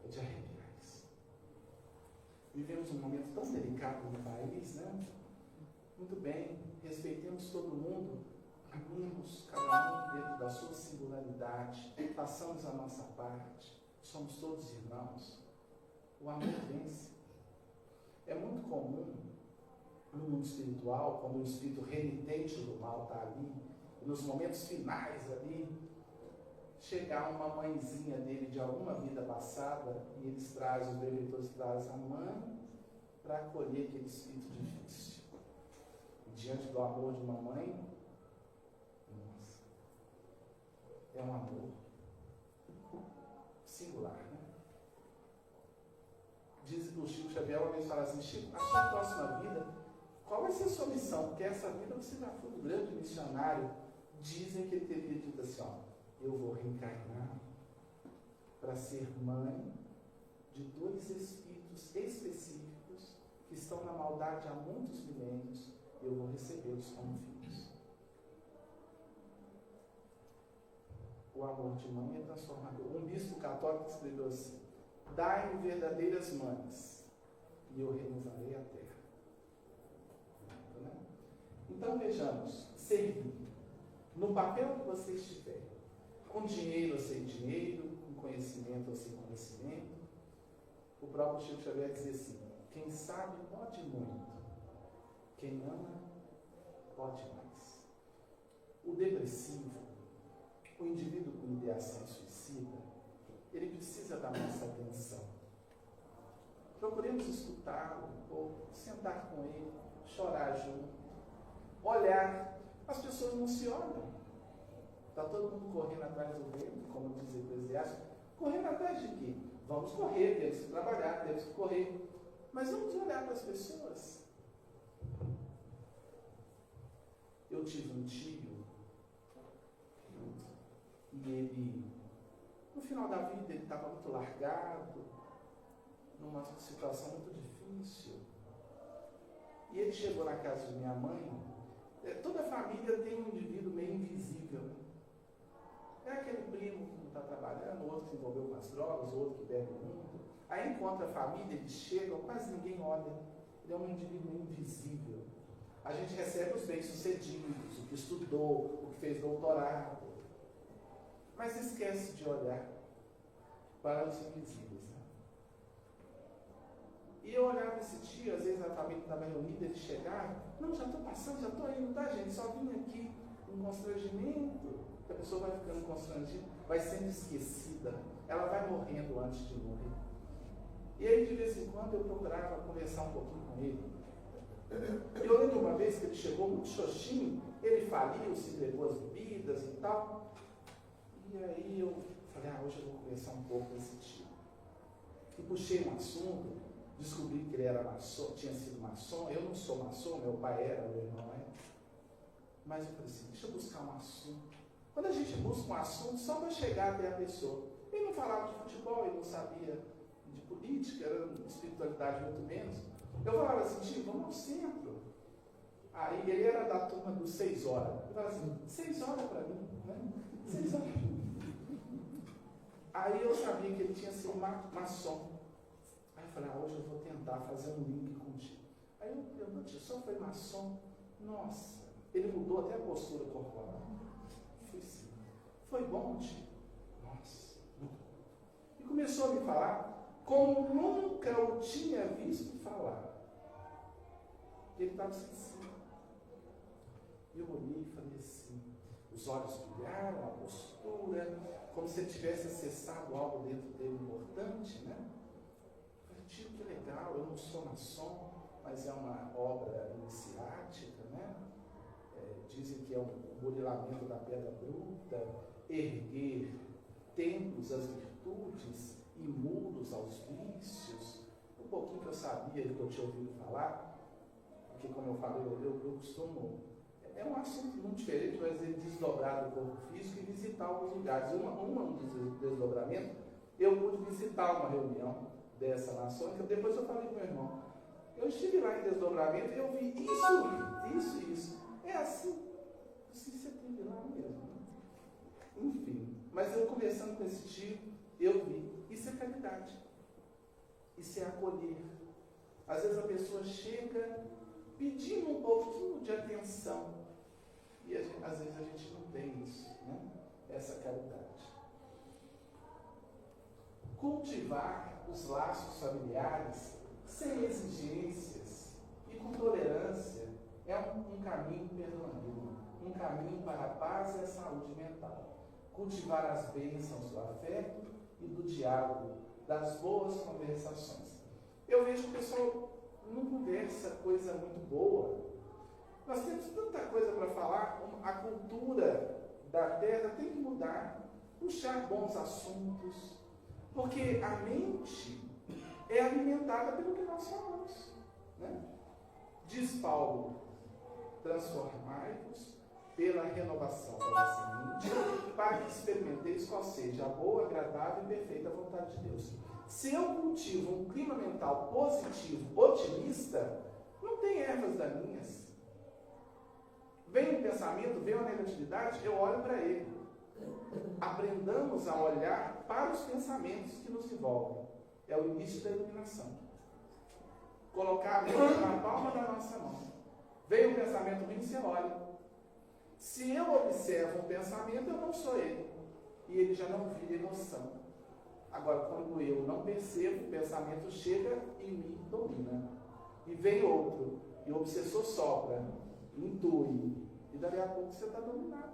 É de arrepiar isso. Vivemos um momento tão delicado no país, né? Muito bem, respeitemos todo mundo, amemos cada um dentro da sua singularidade, façamos a nossa parte, somos todos irmãos. O amor vence. É muito comum no mundo espiritual, quando o espírito renitente do mal está ali, e nos momentos finais ali, chegar uma mãezinha dele de alguma vida passada, e eles trazem, os benfeitores trazem a mãe para acolher aquele espírito difícil. Diante do amor de uma mãe, nossa, é um amor singular, né? Diz o Chico Xavier, uma vez fala assim, Chico, a sua próxima vida, qual vai ser a sua missão? Porque essa vida você já foi um grande missionário. Dizem que ele teria dito assim, ó, eu vou reencarnar para ser mãe de 2 espíritos específicos que estão na maldade há muitos milênios, eu vou recebê-los como filhos. O amor de mãe é transformador. Um bispo católico escreveu assim, dai-me verdadeiras mães e eu renovarei a terra. Então vejamos, servir. No papel que você estiver, com dinheiro ou sem dinheiro, com conhecimento ou sem conhecimento, o próprio Chico Xavier dizia assim, quem sabe pode muito, quem ama pode mais. O depressivo, o indivíduo com ideação suicida, ele precisa da nossa atenção. Procuremos escutá-lo, ou sentar com ele, chorar junto, olhar. As pessoas não se olham. Está todo mundo correndo atrás do vento, como diz o Eclesiástico. Correndo atrás de quê? Vamos correr, temos que trabalhar, temos que correr. Mas vamos olhar para as pessoas. Eu tive um tio, e ele, no final da vida, ele estava muito largado, numa situação muito difícil. E ele chegou na casa de minha mãe. Toda família tem um indivíduo meio invisível. É aquele primo que não está trabalhando, o outro que se envolveu com as drogas, o outro que bebe muito. Aí encontra a família, eles chegam, quase ninguém olha. Ele é um indivíduo invisível. A gente recebe os bem-sucedidos, o que estudou, o que fez doutorado. Mas esquece de olhar para os invisíveis. Né? E eu olhava esse tio, às vezes a família estava reunida, ele chegava, não, já estou passando, já estou indo, tá gente, só vim aqui, um constrangimento, a pessoa vai ficando constrangida, vai sendo esquecida, ela vai morrendo antes de morrer. E aí de vez em quando eu procurava conversar um pouquinho com ele, Eu lembro uma vez que ele chegou muito xoxinho, ele faliu, se entregou as bebidas e tal. E aí eu falei, hoje eu vou conversar um pouco desse tio. E puxei um assunto, descobri que ele era maçom, tinha sido maçom. Eu não sou maçom, meu pai era, meu irmão é. Mas eu falei assim, deixa eu buscar um assunto. Quando a gente busca um assunto, só para chegar até a pessoa. Ele não falava de futebol, ele não sabia de política, era espiritualidade muito menos. Eu falava assim, tio, vamos ao centro. Aí ele era da turma dos 6 horas. Eu falava assim, 6 horas para mim, né? 6 horas. Aí eu sabia que ele tinha sido maçom. Aí eu falei, hoje eu vou tentar fazer um link contigo. Aí eu perguntei, tio, só foi maçom? Nossa, ele mudou até a postura corporal. Foi sim. Foi bom, tio? Nossa, muito bom. E começou a me falar como nunca o tinha visto falar. Ele estava sensível. Eu olhei e falei assim, os olhos brilharam, a postura, como se ele tivesse acessado algo dentro dele importante, né? Eu falei, tio, que legal, eu não sou maçom, mas é uma obra iniciática, né? Dizem que é um burilamento da pedra bruta, erguer templos às virtudes e muros aos vícios. Um pouquinho que eu sabia do que eu tinha ouvido falar, porque como eu falei, eu costumo... É um assunto muito diferente, mas ele desdobrar do corpo físico e visitar alguns lugares. Um dos desdobramentos, eu pude visitar uma reunião dessa maçônica, depois eu falei com o meu irmão, eu estive lá em desdobramento e eu vi isso. É assim, você teve lá mesmo. Enfim, mas eu conversando com esse tio, eu vi, isso é caridade, isso é acolher. Às vezes a pessoa chega pedindo um pouquinho de atenção, e às vezes a gente não tem isso, né? Essa caridade. Cultivar os laços familiares sem exigências e com tolerância é um caminho perdoador, um caminho para a paz e a saúde mental. Cultivar as bênçãos do afeto e do diálogo, das boas conversações. Eu vejo que o pessoal não conversa coisa muito boa. Nós temos tanta coisa para falar, a cultura da terra tem que mudar, puxar bons assuntos, porque a mente é alimentada pelo que nós falamos, né? Diz Paulo, transformai-vos pela renovação da vossa mente, para que experimenteis qual seja a boa, agradável e perfeita vontade de Deus. Se eu cultivo um clima mental positivo, otimista, não tem ervas daninhas. Vem um pensamento, vem uma negatividade, eu olho para ele. Aprendamos a olhar para os pensamentos que nos envolvem. É o início da iluminação. Colocar a mente na palma da nossa mão. Vem um pensamento ruim, você olha. Se eu observo um pensamento, eu não sou ele. E ele já não vira emoção. Agora, quando eu não percebo, o pensamento chega e me domina. E vem outro, e o obsessor sopra, intui, e dali a pouco você está dominado.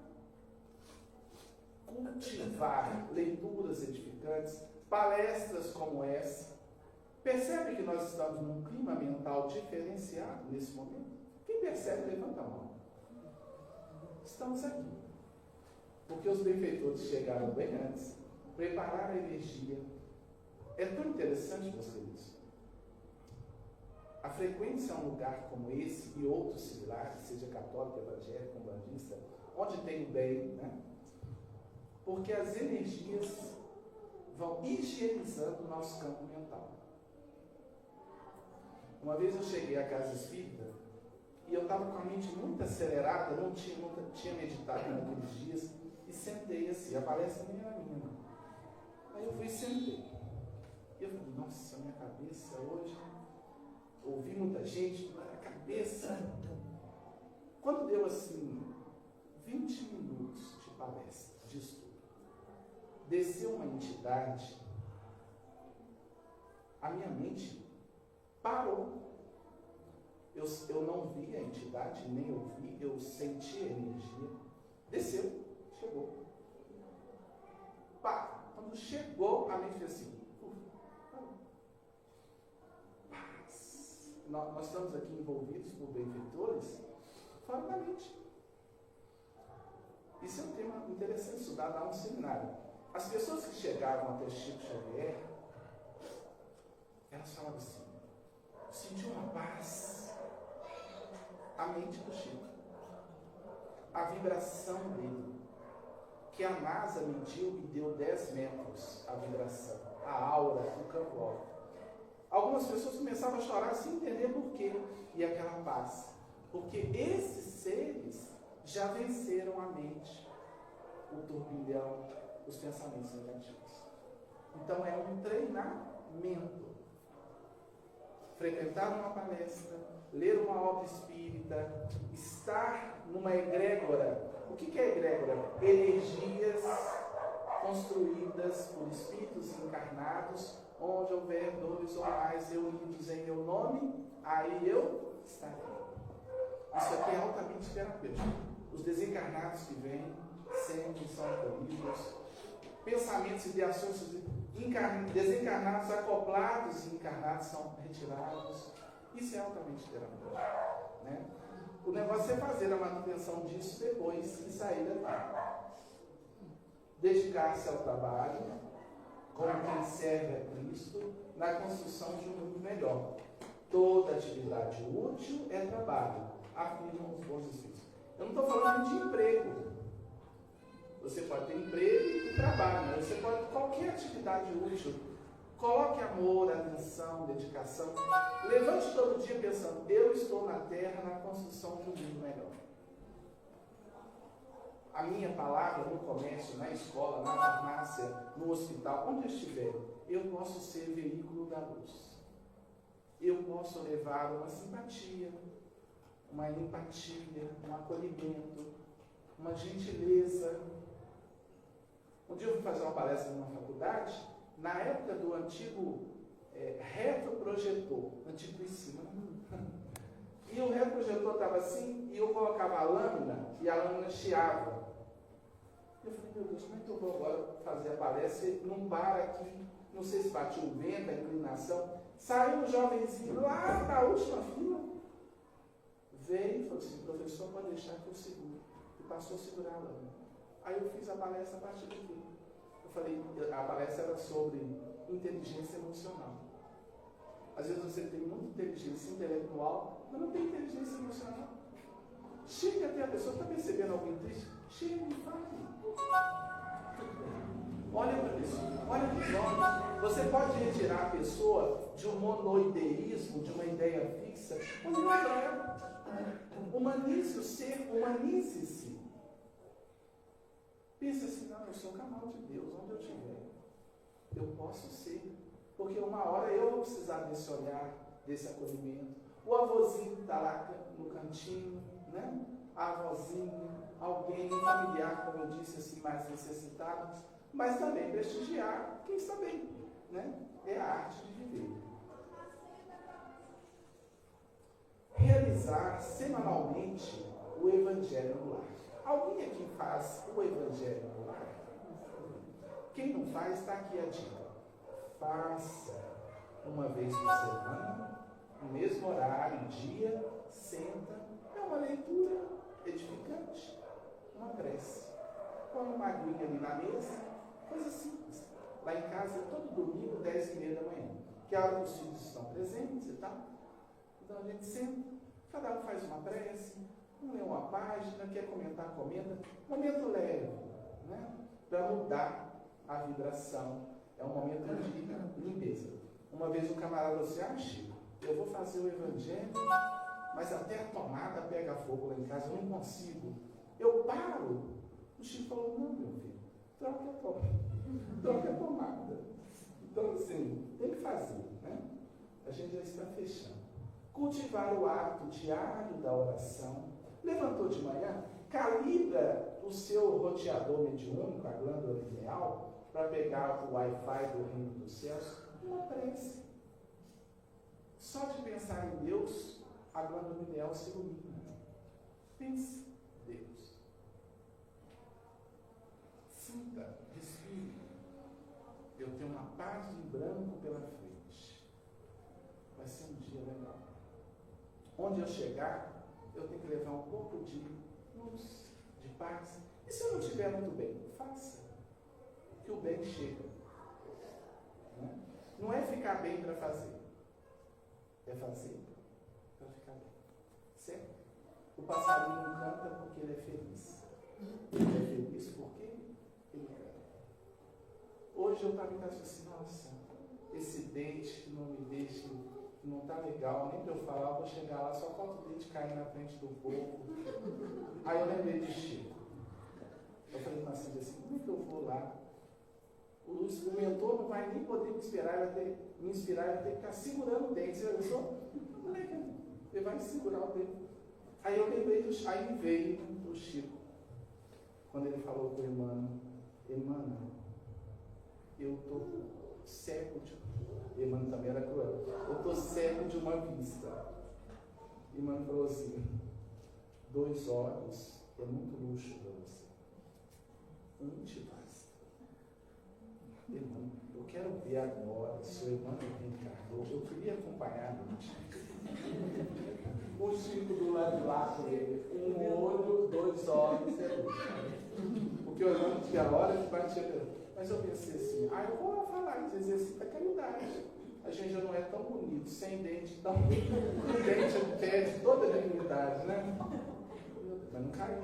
Cultivar leituras edificantes, palestras como essa. Percebe que nós estamos num clima mental diferenciado nesse momento? Quem percebe, levanta a mão. Estamos aqui. Porque os benfeitores chegaram bem antes, prepararam a energia. É tão interessante, meus queridos. A frequência a um lugar como esse e outros similares, seja católico, evangélico, umbandista, onde tem o bem, né? Porque as energias vão higienizando o nosso campo mental. Uma vez eu cheguei à casa espírita e eu estava com a mente muito acelerada, nunca tinha meditado naqueles dias, e sentei assim, a palestra nem era minha. Aí eu fui e sentei. E eu falei, nossa, minha cabeça hoje, ouvi muita gente, a cabeça. Quando deu assim, 20 minutos de palestra, de estudo, desceu uma entidade, a minha mente parou. Eu não vi a entidade, nem ouvi, eu senti a energia. Desceu, chegou. Pá! Quando chegou, a mente fez assim. Paz. nós estamos aqui envolvidos por benfeitores fora da mente. Isso é um tema interessante estudar lá no seminário. As pessoas que chegavam até Chico Xavier, elas falavam assim, sentiu uma paz, a mente do Chico, a vibração dele, que a NASA mediu e deu 10 metros a vibração, a aura, o campo áurico. Algumas pessoas começavam a chorar sem entender por quê, e aquela paz, porque esses seres já venceram a mente, o turbilhão, os pensamentos negativos. Então é um treinamento. Frequentar uma palestra, ler uma obra espírita, estar numa egrégora. O que é egrégora? Energias construídas por espíritos encarnados, onde houver 2 ou mais reunidos em meu nome, aí eu estarei. Isso aqui é altamente terapêutico. Os desencarnados que vêm sempre são acolhidos. Pensamentos, ideações desencarnados, acoplados e encarnados são retirados. Isso é altamente terapêutico, né? O negócio é fazer a manutenção disso depois e sair daqui. Dedicar-se ao trabalho, como quem serve a Cristo, na construção de um mundo melhor. Toda atividade útil é trabalho, afirmam os bons espíritos. Eu não estou falando de emprego. Você pode ter emprego e trabalho, mas você pode ter qualquer atividade útil. Coloque amor, atenção, dedicação. Levante todo dia pensando, eu estou na Terra na construção de um mundo melhor. A minha palavra no comércio, na escola, na farmácia, no hospital, onde eu estiver, eu posso ser veículo da luz. Eu posso levar uma simpatia, uma empatia, um acolhimento, uma gentileza. Um dia eu fui fazer uma palestra numa faculdade, na época do antigo retroprojetor, antiquíssimo. E o retroprojetor estava assim, e eu colocava a lâmina, e a lâmina chiava. Eu falei, meu Deus, como é que eu vou agora fazer a palestra? Não para aqui, não sei se bate o vento, a inclinação. Saiu um jovenzinho lá da última fila, veio e falou assim, professor, pode deixar que eu seguro. E passou a segurar a lâmina. Aí eu fiz a palestra a partir daqui. Eu falei, a palestra era sobre inteligência emocional. Às vezes você tem muita inteligência intelectual, mas não tem inteligência emocional. Chega até a pessoa, está percebendo alguém triste? Chega e fale. Olha para a pessoa, olha para os olhos. Você pode retirar a pessoa de um monoideísmo, de uma ideia fixa, olha para ela. Humanize o ser, humanize-se. Pensa assim, não, eu sou um canal de Deus, onde eu estiver. Eu posso ser. Porque uma hora eu vou precisar desse olhar, desse acolhimento. O avôzinho está lá no cantinho, né? A avózinha, alguém, um familiar, como eu disse, assim, mais necessitado, mas também prestigiar quem está bem, né? É a arte de viver. Realizar semanalmente o Evangelho no lar. Alguém aqui faz o Evangelho no lar? Quem não faz, está aqui a dica. Faça uma vez por semana, no mesmo horário, dia, senta, é uma leitura edificante, uma prece. Põe uma aguinha ali na mesa, coisa simples. Lá em casa, todo domingo, 10h30 da manhã, que é a hora que os filhos estão presentes e tal. Então a gente senta, cada um faz uma prece, um lê uma página, quer comentar, comenta. Momento leve, né? Para mudar a vibração. É um momento de limpeza. Uma vez um camarada falou assim, Chico, eu vou fazer o Evangelho, mas até a tomada pega fogo lá em casa, eu não consigo. Eu paro. O Chico falou, não, meu filho, troca a tomada. Então, assim, tem que fazer, né? A gente já está fechando. Cultivar o hábito diário da oração. Levantou de manhã, calibra o seu roteador mediúnico, a glândula pineal, para pegar o Wi-Fi do reino dos céus, uma prece. Só de pensar em Deus, a glândula pineal se ilumina. Pense, Deus. Sinta, respire. Eu tenho uma paz em branco pela frente. Vai ser um dia legal. onde eu chegar, eu tenho que levar um pouco de luz, de paz. E se eu não estiver muito bem, faça. Que o bem chega. Não é ficar bem para fazer. É fazer para ficar bem. Certo? O passarinho não canta porque ele é feliz. Ele é feliz porque ele canta. Hoje eu estava em casa e assim, nossa, esse dente que não me deixa, não está legal, nem para eu falar, eu vou chegar lá, só falta o dente cair na frente do povo. Aí eu lembrei de Chico. Eu falei para assim, como é que eu vou lá? O mentor não vai nem poder me inspirar, vai ter que ficar segurando o dente. Eu sou moleque, ele vai segurar o dente. Aí eu lembrei aí veio o Chico, quando ele falou com o Emmanuel, eu estou cego de... Emmanuel também era cruel. Eu estou cego de uma vista. Emmanuel falou assim, 2 olhos é muito luxo para você. Um te basta. Emmanuel, eu quero ver agora se o Emmanuel reencarnou. Eu queria acompanhar o Chico. O Chico do lado de lá com ele. 1 olho, 2 olhos é luxo. Porque o Emmanuel tinha a hora de bater. Mas eu pensei assim, eu vou falar que exercita a caridade. A gente já não é tão bonito, sem dente, tão bonito. O dente perde toda a dignidade, né? Mas não caiu,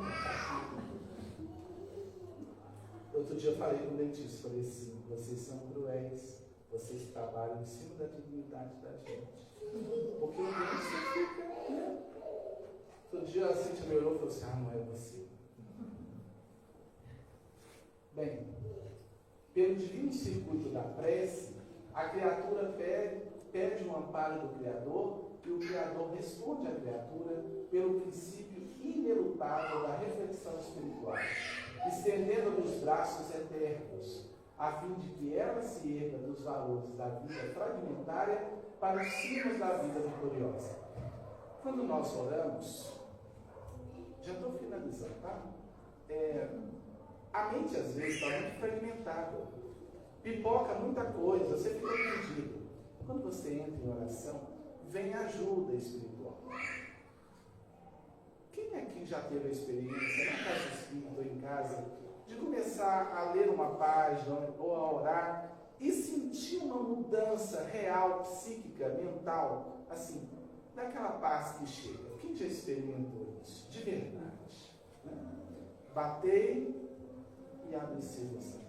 Outro dia eu falei com o dentista, falei assim, vocês são cruéis, vocês trabalham em cima da dignidade da gente. Porque o dente você fica, né? Outro dia a Cíntia me olhou e falou assim, não é você. Bem, pelo divino circuito da prece, a criatura pede um amparo do Criador e o Criador responde à criatura pelo princípio inelutável da reflexão espiritual, estendendo-lhe os braços eternos, a fim de que ela se erga dos valores da vida fragmentária para os cimos da vida vitoriosa. Quando nós oramos, já estou finalizando, tá? A mente às vezes está muito fragmentada, pipoca muita coisa, você fica perdido. Quando você entra em oração, vem ajuda espiritual. Quem aqui já teve a experiência, na casa espírita ou em casa, de começar a ler uma página ou a orar e sentir uma mudança real, psíquica, mental, assim, daquela paz que chega? Quem já experimentou isso? De verdade. Né? Batei e abracei você.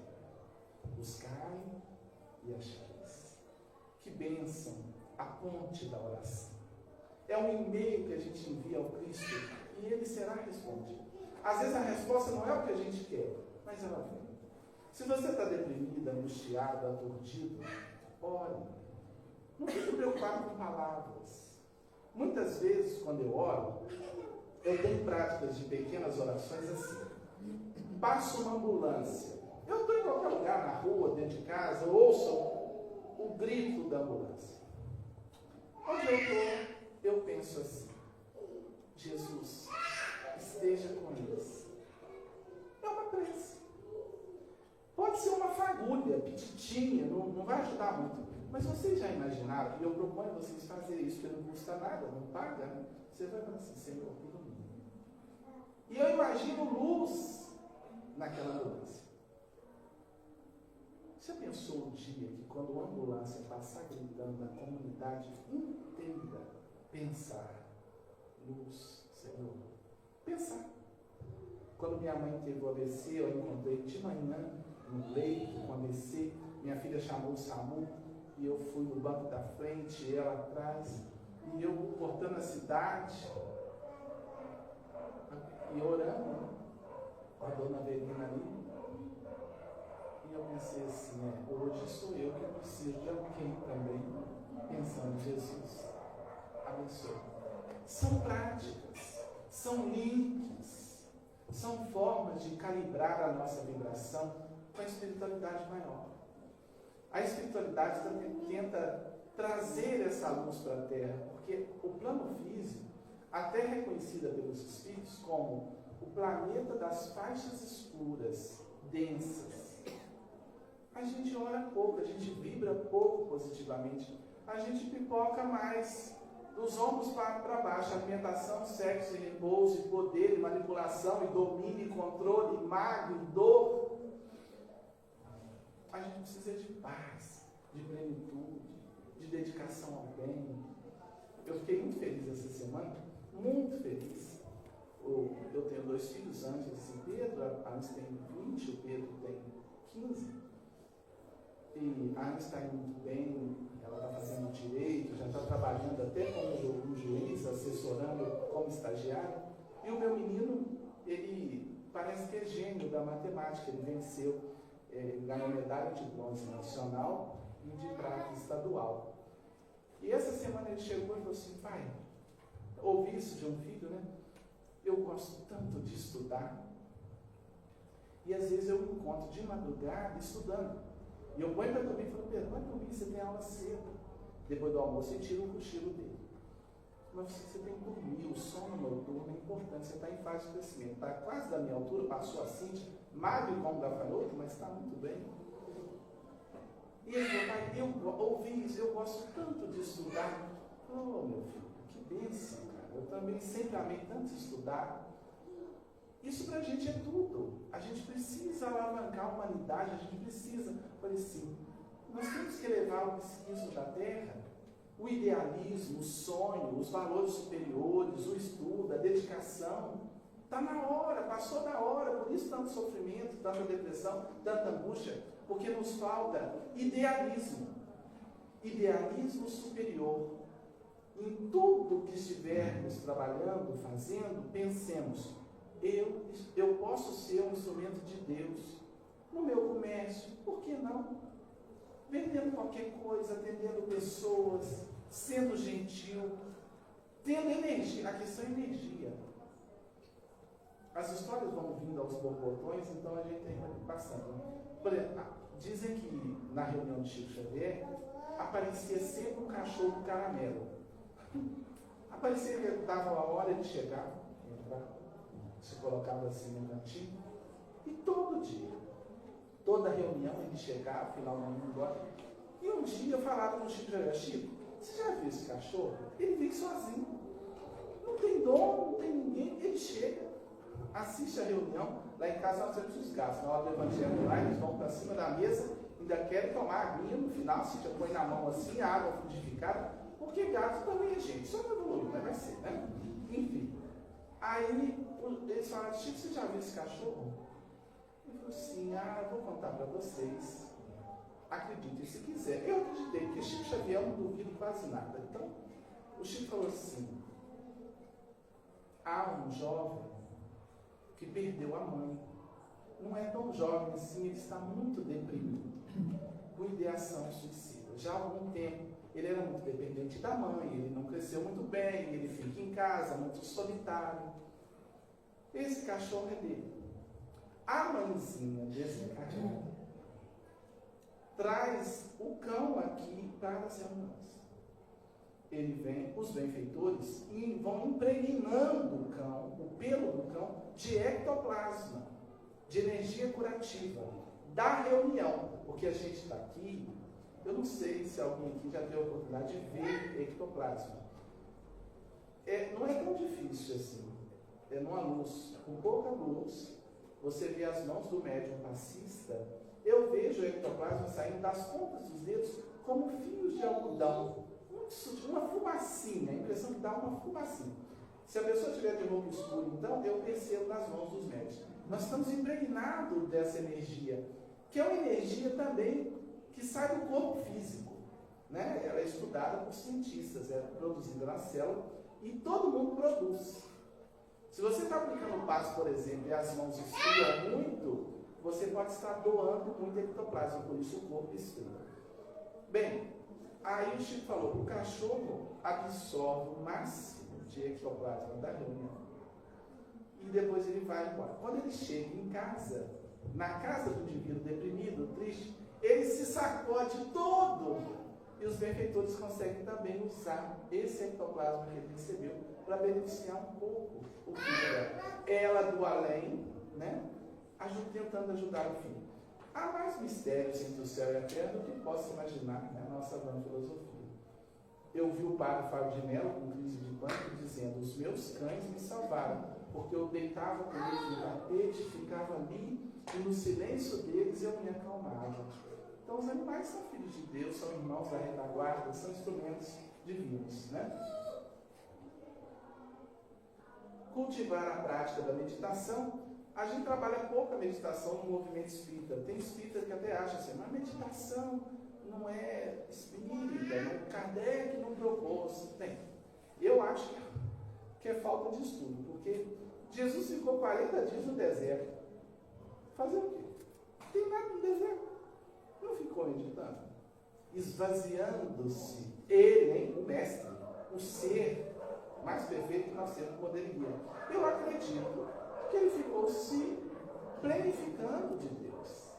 Buscai e achareis. Que bênção a ponte da oração. É um e-mail que a gente envia ao Cristo e ele será respondido. Às vezes a resposta não é o que a gente quer, mas ela vem. Se você está deprimido, angustiado, aturdido, ore. Não fique preocupado com palavras. Muitas vezes, quando eu oro, eu tenho práticas de pequenas orações assim. Passo uma ambulância. Eu estou em qualquer lugar, na rua, dentro de casa, eu ouço o grito da ambulância. Onde eu estou, eu penso assim, Jesus, esteja com eles. É uma prece. Pode ser uma fagulha, petitinha, não vai ajudar muito. Mas vocês já imaginaram, e eu proponho vocês fazerem isso, porque não custa nada, não paga, né? Você vai falar assim, Senhor, ilumina. E eu imagino luz naquela ambulância. Você pensou um dia que quando a ambulância passar gritando, a comunidade inteira pensar, luz, Senhor, pensar. Quando minha mãe teve o AVC, eu encontrei de manhã no leito com AVC, minha filha chamou o SAMU e eu fui no banco da frente, ela atrás, e eu cortando a cidade e orando, a dona Avelina ali. E eu pensei assim, hoje sou eu que preciso de alguém também, pensando, Jesus, abençoe. São práticas, são links, são formas de calibrar a nossa vibração com a espiritualidade maior. A espiritualidade também tenta trazer essa luz para a Terra, porque o plano físico, a Terra é conhecida pelos espíritos como o planeta das faixas escuras, densas. A gente ora pouco, a gente vibra pouco positivamente, a gente pipoca mais dos ombros para baixo, alimentação, sexo e repouso, e poder, e manipulação, e domínio, e controle, e mago, e dor. A gente precisa de paz, de plenitude, de dedicação ao bem. Eu fiquei muito feliz essa semana, muito feliz. Eu tenho 2 filhos antes, assim, Pedro, a Anis tem 20, o Pedro tem 15. E a Anis está indo muito bem, ela está fazendo direito, já está trabalhando até como juiz, assessorando como estagiário. E o meu menino, ele parece que é gênio da matemática, ele venceu, ganhou medalha de bronze nacional e de prata estadual. E essa semana ele chegou e falou assim: pai, ouvi isso de um filho, né? Eu gosto tanto de estudar. E às vezes eu me encontro de madrugada estudando. E eu ponho para dormir e falo: Pedro, vai dormir, você tem aula cedo. Depois do almoço, eu tiro o cochilo dele. Mas você tem que dormir, o sono noturno é importante, você está em fase de crescimento. Está quase da minha altura, passou a Cíntia, magro como gafanhoto, mas está muito bem. E ele falou: pai, eu ouvi isso, eu gosto tanto de estudar. Oh, meu filho, que bênção, cara. Eu também sempre amei tanto estudar. Isso para a gente é tudo. A gente precisa alavancar a humanidade, a gente precisa, por assim, nós temos que levar o psiquismo da Terra, o idealismo, o sonho, os valores superiores, o estudo, a dedicação. Está na hora, passou da hora, por isso tanto sofrimento, tanta depressão, tanta angústia, porque nos falta idealismo. Idealismo superior. Em tudo que estivermos trabalhando, fazendo, pensemos: eu posso ser um instrumento de Deus no meu comércio, por que não? Vendendo qualquer coisa, atendendo pessoas, sendo gentil, tendo energia. A questão é energia. As histórias vão vindo aos borbotões, então a gente tem que ir passando. Por exemplo, dizem que na reunião de Chico Xavier aparecia sempre um cachorro caramelo. Aparecia, ele dava a hora de chegar, entrar, se colocava assim no cantinho, e todo dia, toda reunião ele chegava, finalmente embora. E um dia eu falava com o Chico Xavier: Chico, você já viu esse cachorro? Ele vem sozinho, não tem dono, não tem ninguém, ele chega, assiste a reunião. Lá em casa nós temos os gatos, na hora do evangelho lá, eles vão para cima da mesa, ainda querem tomar aguinha no final, se já põe na mão assim, a água frutificada, porque gato também é gente, só não evoluiu, mas vai ser, né? Enfim. Aí eles falaram: Chico, você já viu esse cachorro? Ele falou assim: eu vou contar para vocês. Acreditem se quiser. Eu acreditei, porque Chico Xavier eu não duvido quase nada. Então, o Chico falou assim: há um jovem que perdeu a mãe. Não é tão jovem assim, ele está muito deprimido, com ideação suicida. Já há algum tempo, ele era muito dependente da mãe, ele não cresceu muito bem, ele fica em casa, muito solitário. Esse cachorro é dele. A mãezinha desencarnada traz o cão aqui para as reuniões. Ele vem, os benfeitores, e vão impregnando o cão, o pelo do cão, de ectoplasma, de energia curativa, da reunião. Porque a gente está aqui, eu não sei se alguém aqui já teve a oportunidade de ver ectoplasma. Não é tão difícil assim. É numa luz, com pouca luz, você vê as mãos do médium passista. Eu vejo o ectoplasma saindo das pontas dos dedos como fios de algodão. Uma fumacinha, a impressão que dá uma fumacinha. Se a pessoa tiver de roupa escura, então, eu percebo nas mãos dos médicos. Nós estamos impregnados dessa energia, que é uma energia também que sai do corpo físico, né? Ela é estudada por cientistas, é produzida na célula e todo mundo produz. Se você está aplicando o passo, por exemplo, e as mãos esfriam muito, você pode estar doando muito ectoplasma, por isso o corpo esfria. Bem, aí o Chico falou: o cachorro absorve o máximo de ectoplasma da reunião e depois ele vai embora. Quando ele chega em casa, na casa do indivíduo deprimido, triste, ele se sacode todo e os benfeitores conseguem também usar esse ectoplasma que ele recebeu para beneficiar um pouco o filho dela. Ela do além, né? Tentando ajudar o filho. Há mais mistérios entre o céu e a terra do que possa imaginar, né? Nossa vã filosofia. Eu vi o padre Fábio de Mello com crise de pânico dizendo: os meus cães me salvaram, porque eu deitava com eles no tapete, ficava ali e no silêncio deles eu me acalmava. Então os animais são filhos de Deus, são irmãos da retaguarda, são instrumentos divinos, né? Cultivar a prática da meditação. A gente trabalha pouco a meditação no movimento espírita. Tem espírita que até acha assim, mas meditação não é espírita, não, Kardec não propôs. Bem, eu acho que é falta de estudo, porque Jesus ficou 40 dias no deserto. Fazer o quê? Não tem nada no deserto. Não ficou meditando. Esvaziando-se. Ele, hein, o mestre, o ser mais perfeito que nós temos poderia. Eu acredito que ele ficou se planificando de Deus.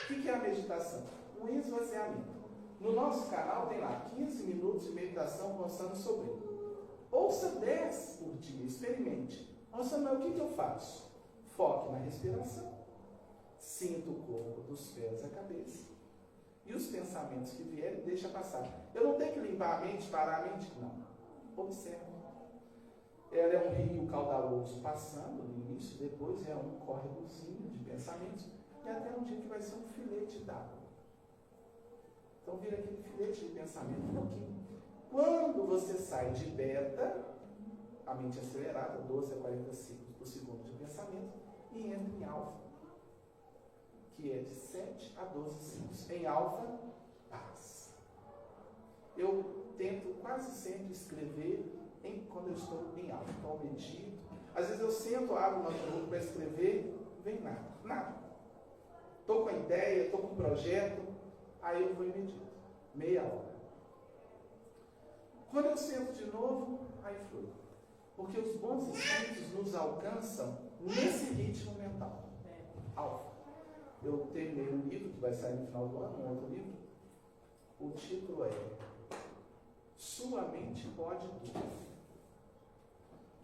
O que é a meditação? Um esvaziamento. No nosso canal tem lá 15 minutos de meditação constando sobre ele. Ouça 10 por dia, experimente. Nossa, mas o que eu faço? Foque na respiração. Sinta o corpo dos pés à cabeça. E os pensamentos que vierem, deixa passar. Eu não tenho que limpar a mente, parar a mente? Não. Observe. Ela é um rio caudaloso passando no início, depois é um córregozinho de pensamentos, e até um dia que vai ser um filete d'água. Então vira aquele filete de pensamento um pouquinho. Quando você sai de beta, a mente acelerada, 12 a 40 ciclos por segundo de pensamento, e entra em alfa, que é de 7 a 12 ciclos. Em alfa, paz. Eu tento quase sempre escrever quando eu estou em alfa. Então eu medito. Às vezes eu sento, abro uma notebook para escrever, vem nada. Nada. Estou com a ideia, estou com um projeto, aí eu vou e medito. Meia hora. Quando eu sento de novo, aí flui. Porque os bons espíritos nos alcançam nesse ritmo mental. Alfa. Eu terminei um livro que vai sair no final do ano, um outro livro. O título é Sua Mente Pode Tudo.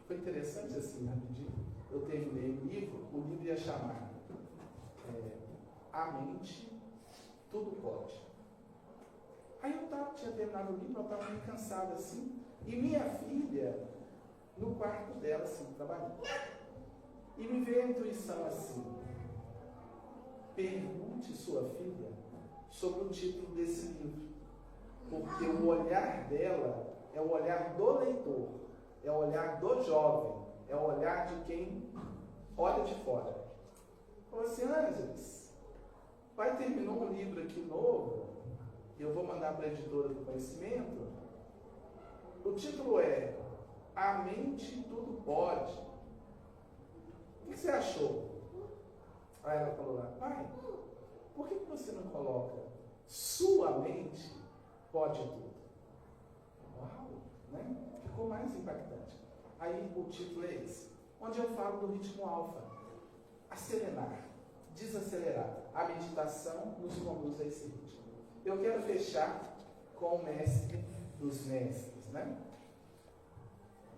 Foi interessante assim, rapidinho. Eu terminei o livro ia chamar A Mente Tudo Pode. Aí eu tinha terminado o livro, eu estava meio cansado assim, e minha filha, no quarto dela, assim, trabalhando. E me veio a intuição assim: pergunte sua filha sobre o título desse livro, porque o olhar dela é o olhar do leitor, é o olhar do jovem, é o olhar de quem olha de fora. Falou assim: Ângeles, vai terminar um livro aqui novo, eu vou mandar para a editora do Conhecimento. O título é A Mente Tudo Pode. O que você achou? Aí ela falou lá: pai, por que você não coloca Sua Mente Pode Tudo? Uau, né? Ficou mais impactante. Aí o título é esse, onde eu falo do ritmo alfa. Acelerar, desacelerar. A meditação nos conduz a esse ritmo. Eu quero fechar com o mestre dos mestres, né?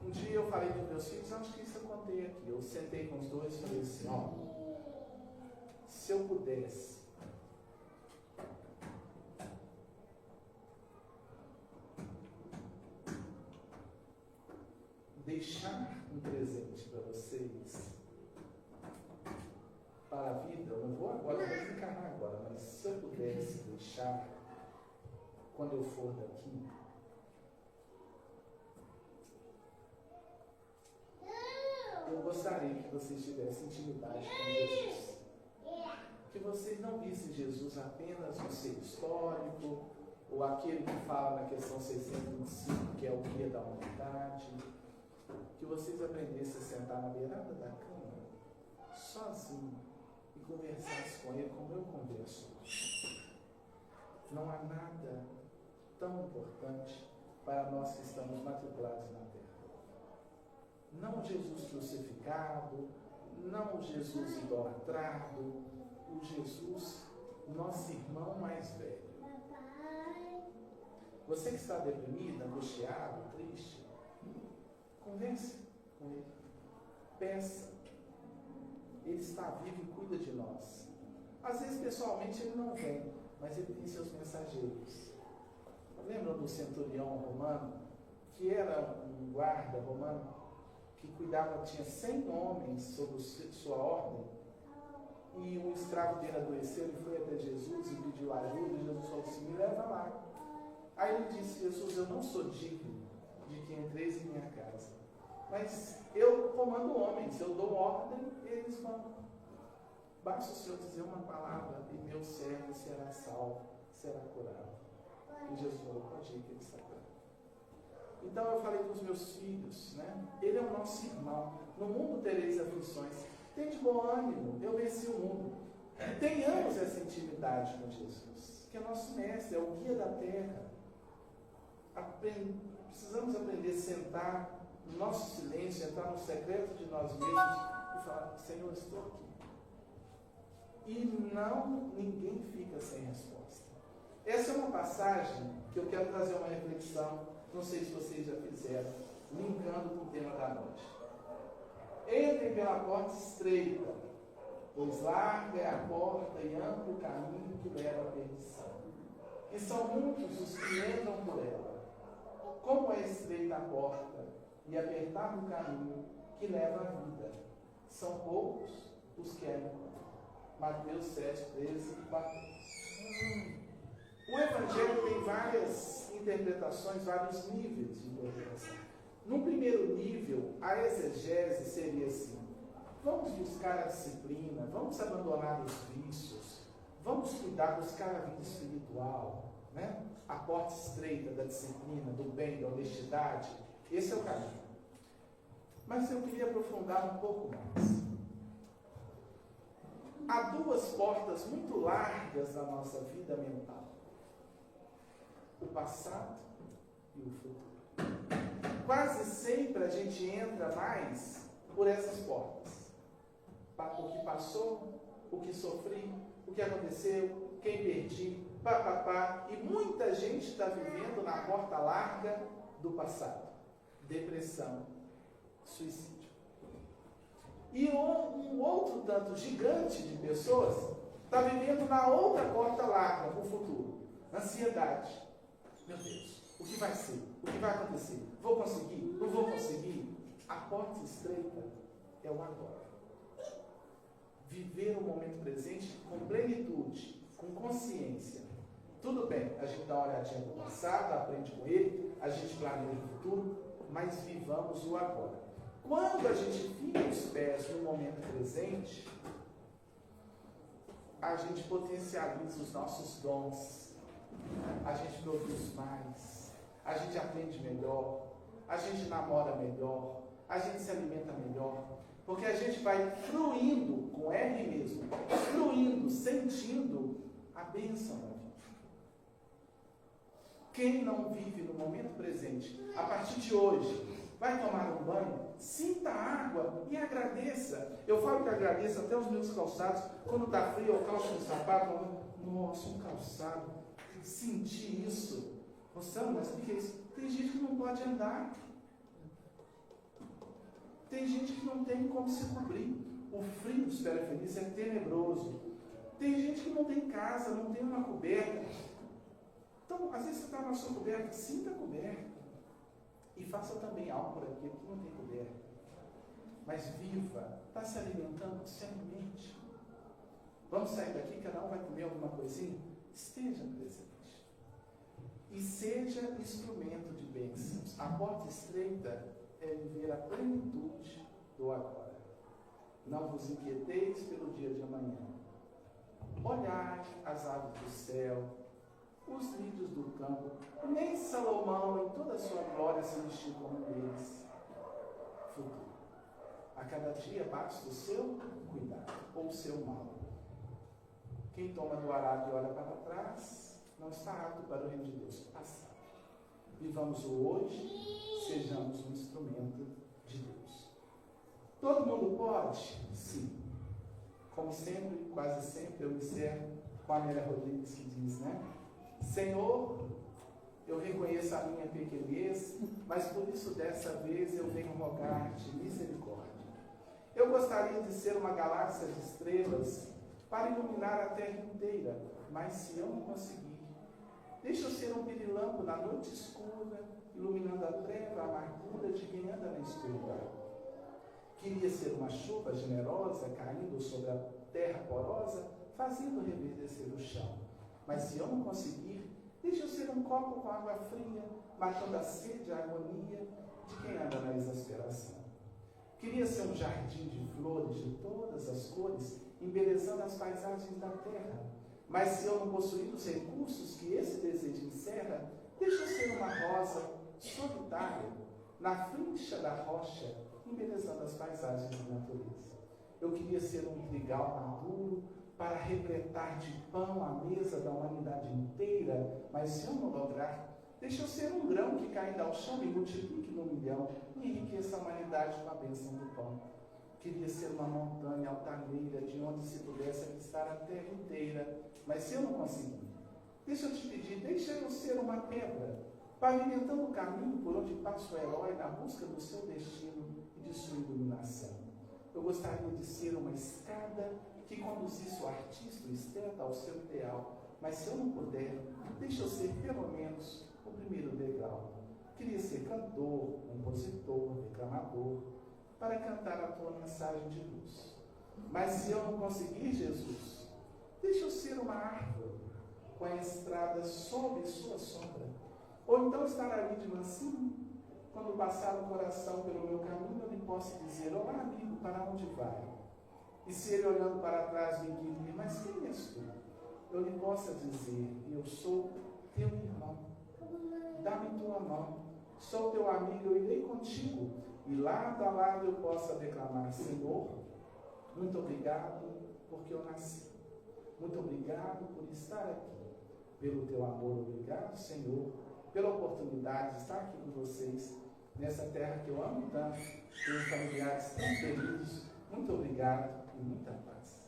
Um dia eu falei para os meus filhos, acho que isso eu contei aqui. Eu sentei com os dois e falei assim: ó, se eu pudesse deixar um presente para vocês, para a vida, eu não vou agora, não vou desencarnar agora, mas se eu pudesse deixar, quando eu for daqui, eu gostaria que vocês tivessem intimidade com Jesus. Que vocês não vissem Jesus apenas um ser histórico, ou aquele que fala na questão 625, que é o guia da humanidade. Que vocês aprendessem a sentar na beirada da cama, sozinho, e conversassem com ele como eu converso. Não há nada tão importante para nós que estamos matriculados na Terra. Não o Jesus crucificado, não o Jesus idolatrado, o Jesus, nosso irmão mais velho. Você que está deprimido, angustiado, triste, converse com ele. Peça. Ele está vivo e cuida de nós. Às vezes, pessoalmente, ele não vem, mas ele tem seus mensageiros. lembram do centurião romano, que era um guarda romano, que cuidava, tinha 100 homens sob sua ordem, e um escravo dele adoeceu, ele foi até Jesus e pediu ajuda, e Jesus falou assim, me leva lá. Aí ele disse, Jesus, eu não sou digno de que entreis em minha casa, mas eu comando homens, eu dou ordem, eles vão. Basta o Senhor dizer uma palavra e meu servo será salvo, será curado. E Jesus falou, pode ir que ele está curado. Então eu falei com os meus filhos, né? Ele é o nosso irmão. No mundo tereis aflições. Tem de bom ânimo, eu venci o mundo. Tenhamos essa intimidade com Jesus, que é nosso mestre, é o guia da terra. Precisamos aprender a sentar no nosso silêncio, entrar no secreto de nós mesmos e falar, Senhor, estou aqui. E ninguém fica sem resposta. Essa é uma passagem que eu quero trazer uma reflexão, não sei se vocês já fizeram, linkando com o tema da noite. Entrem pela porta estreita, pois larga é a porta e amplo o caminho que leva à perdição. E são muitos os que entram por ela. Como é estreita a porta e apertado o caminho que leva à vida. São poucos os que a encontram. Mateus 7, 13 e 14. O Evangelho tem várias interpretações, vários níveis de interpretação. No primeiro nível, a exegese seria assim: vamos buscar a disciplina, vamos abandonar os vícios, vamos cuidar, buscar a vida espiritual, né? A porta estreita da disciplina, do bem, da honestidade, esse é o caminho. Mas eu queria aprofundar um pouco mais. Há duas portas muito largas na nossa vida mental: o passado e o futuro. Quase sempre a gente entra mais por essas portas. O que passou, o que sofri, o que aconteceu, quem perdi, papapá. E muita gente está vivendo na porta larga do passado. Depressão, suicídio. E um outro tanto gigante de pessoas está vivendo na outra porta larga, o futuro. Ansiedade. Meu Deus, o que vai ser? O que vai acontecer? Vou conseguir? Não vou conseguir? A porta estreita é o agora. Viver o momento presente com plenitude, com consciência. Tudo bem, a gente dá uma olhadinha no passado, aprende com ele, a gente planeja o futuro, mas vivamos o agora. Quando a gente fica os pés no momento presente, a gente potencializa os nossos dons, a gente produz mais, a gente aprende melhor, a gente namora melhor, a gente se alimenta melhor, porque a gente vai fluindo, com R mesmo, fluindo, sentindo a bênção da vida. Quem não vive no momento presente, a partir de hoje, vai tomar um banho, sinta a água e agradeça. Eu falo que agradeço até os meus calçados. Quando está frio, eu calço um sapato, eu falo, nossa, um calçado. Senti isso. Moção, mas o que é isso? Tem gente que não pode andar. Tem gente que não tem como se cobrir. O frio dos Feliz é tenebroso. Tem gente que não tem casa, não tem uma coberta. Então, às vezes você está na sua coberta, sinta a coberta. E faça também algo por aquele que não tem coberta. Mas viva, está se alimentando, se alimente. Vamos sair daqui, cada um vai comer alguma coisinha? Esteja presente. E seja instrumento de bênçãos. A porta estreita é viver a plenitude do agora. Não vos inquieteis pelo dia de amanhã. Olhai as aves do céu, os lírios do campo. Nem Salomão, em toda a sua glória, se vestiu como eles. Futuro. A cada dia basta o seu cuidado ou o seu mal. Quem toma do arado e olha para trás, não está apto para o reino de Deus. Passado. Vivamos o hoje, sejamos um instrumento de Deus. Todo mundo pode? Sim. Como sempre, quase sempre, eu encerro com a Amélia Rodrigues que diz, né? Senhor, eu reconheço a minha pequenez, mas por isso dessa vez eu venho rogar-te misericórdia. Eu gostaria de ser uma galáxia de estrelas para iluminar a terra inteira, mas se eu não conseguir, Deixa eu ser um pirilampo na noite escura, iluminando a treva, a amargura de quem anda na escuridão. Queria ser uma chuva generosa, caindo sobre a terra porosa, fazendo reverdecer o chão. Mas se eu não conseguir, deixa eu ser um copo com água fria, matando a sede, a agonia de quem anda na exasperação. Queria ser um jardim de flores de todas as cores, embelezando as paisagens da terra. Mas se eu não possuir os recursos que esse desejo encerra, deixa eu ser uma rosa solitária, na frincha da rocha, embelezando as paisagens da natureza. Eu queria ser um trigal maduro, para repletar de pão a mesa da humanidade inteira, mas se eu não lograr, deixa eu ser um grão que caindo ao chão e multiplique no milhão e enriqueça a humanidade com a bênção do pão. Queria ser uma montanha altaneira, de onde se pudesse avistar a terra inteira, mas se eu não conseguir, deixa eu te pedir, deixa eu ser uma pedra, pavimentando o caminho por onde passa o herói na busca do seu destino e de sua iluminação. Eu gostaria de ser uma escada que conduzisse o artista, o esteta ao seu ideal, mas se eu não puder, deixa eu ser pelo menos o primeiro degrau. Queria ser cantor, compositor, declamador, para cantar a tua mensagem de luz. Mas se eu não conseguir, Jesus, deixa eu ser uma árvore, com a estrada sob sua sombra, ou então estar ali de mansinho, quando passar o coração pelo meu caminho, eu lhe posso dizer: olá, amigo, para onde vai? E se ele olhando para trás me inquirir: mas quem és tu? Eu lhe possa dizer: eu sou teu irmão, dá-me tua mão, sou teu amigo, eu irei contigo, e lado a lado eu possa declamar: Senhor, muito obrigado porque eu nasci, muito obrigado por estar aqui, pelo teu amor, obrigado, Senhor, pela oportunidade de estar aqui com vocês, nessa terra que eu amo tanto, tenho familiares tão queridos. Muito obrigado e muita paz.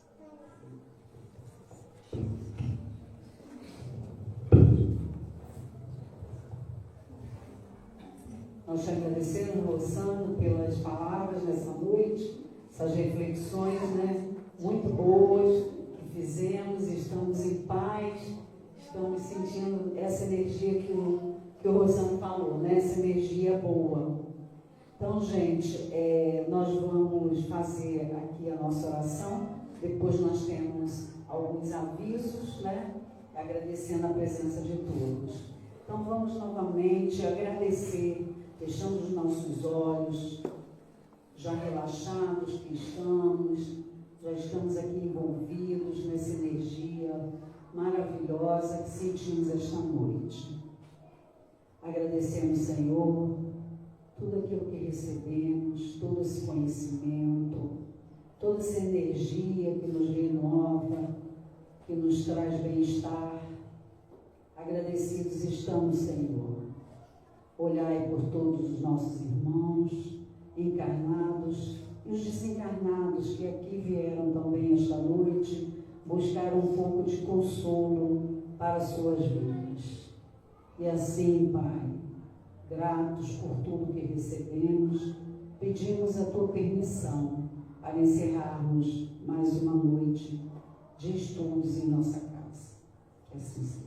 Nós te agradecemos, Rosana, pelas palavras nessa noite, essas reflexões, né, muito boas que fizemos, estamos em paz, estamos sentindo essa energia que o Rosana falou, né, essa energia boa. Então, gente, nós vamos fazer aqui a nossa oração, depois nós temos alguns avisos, né, agradecendo a presença de todos. Então, vamos novamente agradecer, fechando os nossos olhos, já relaxados que estamos, já estamos aqui envolvidos nessa energia maravilhosa que sentimos esta noite. Agradecemos, Senhor, tudo aquilo que recebemos, todo esse conhecimento, toda essa energia que nos renova, que nos traz bem-estar. Agradecidos estamos, Senhor. Olhai por todos os nossos irmãos, encarnados e os desencarnados que aqui vieram também esta noite buscar um pouco de consolo para suas vidas. E assim, Pai, gratos por tudo que recebemos, pedimos a tua permissão para encerrarmos mais uma noite de estudos em nossa casa. Que assim seja.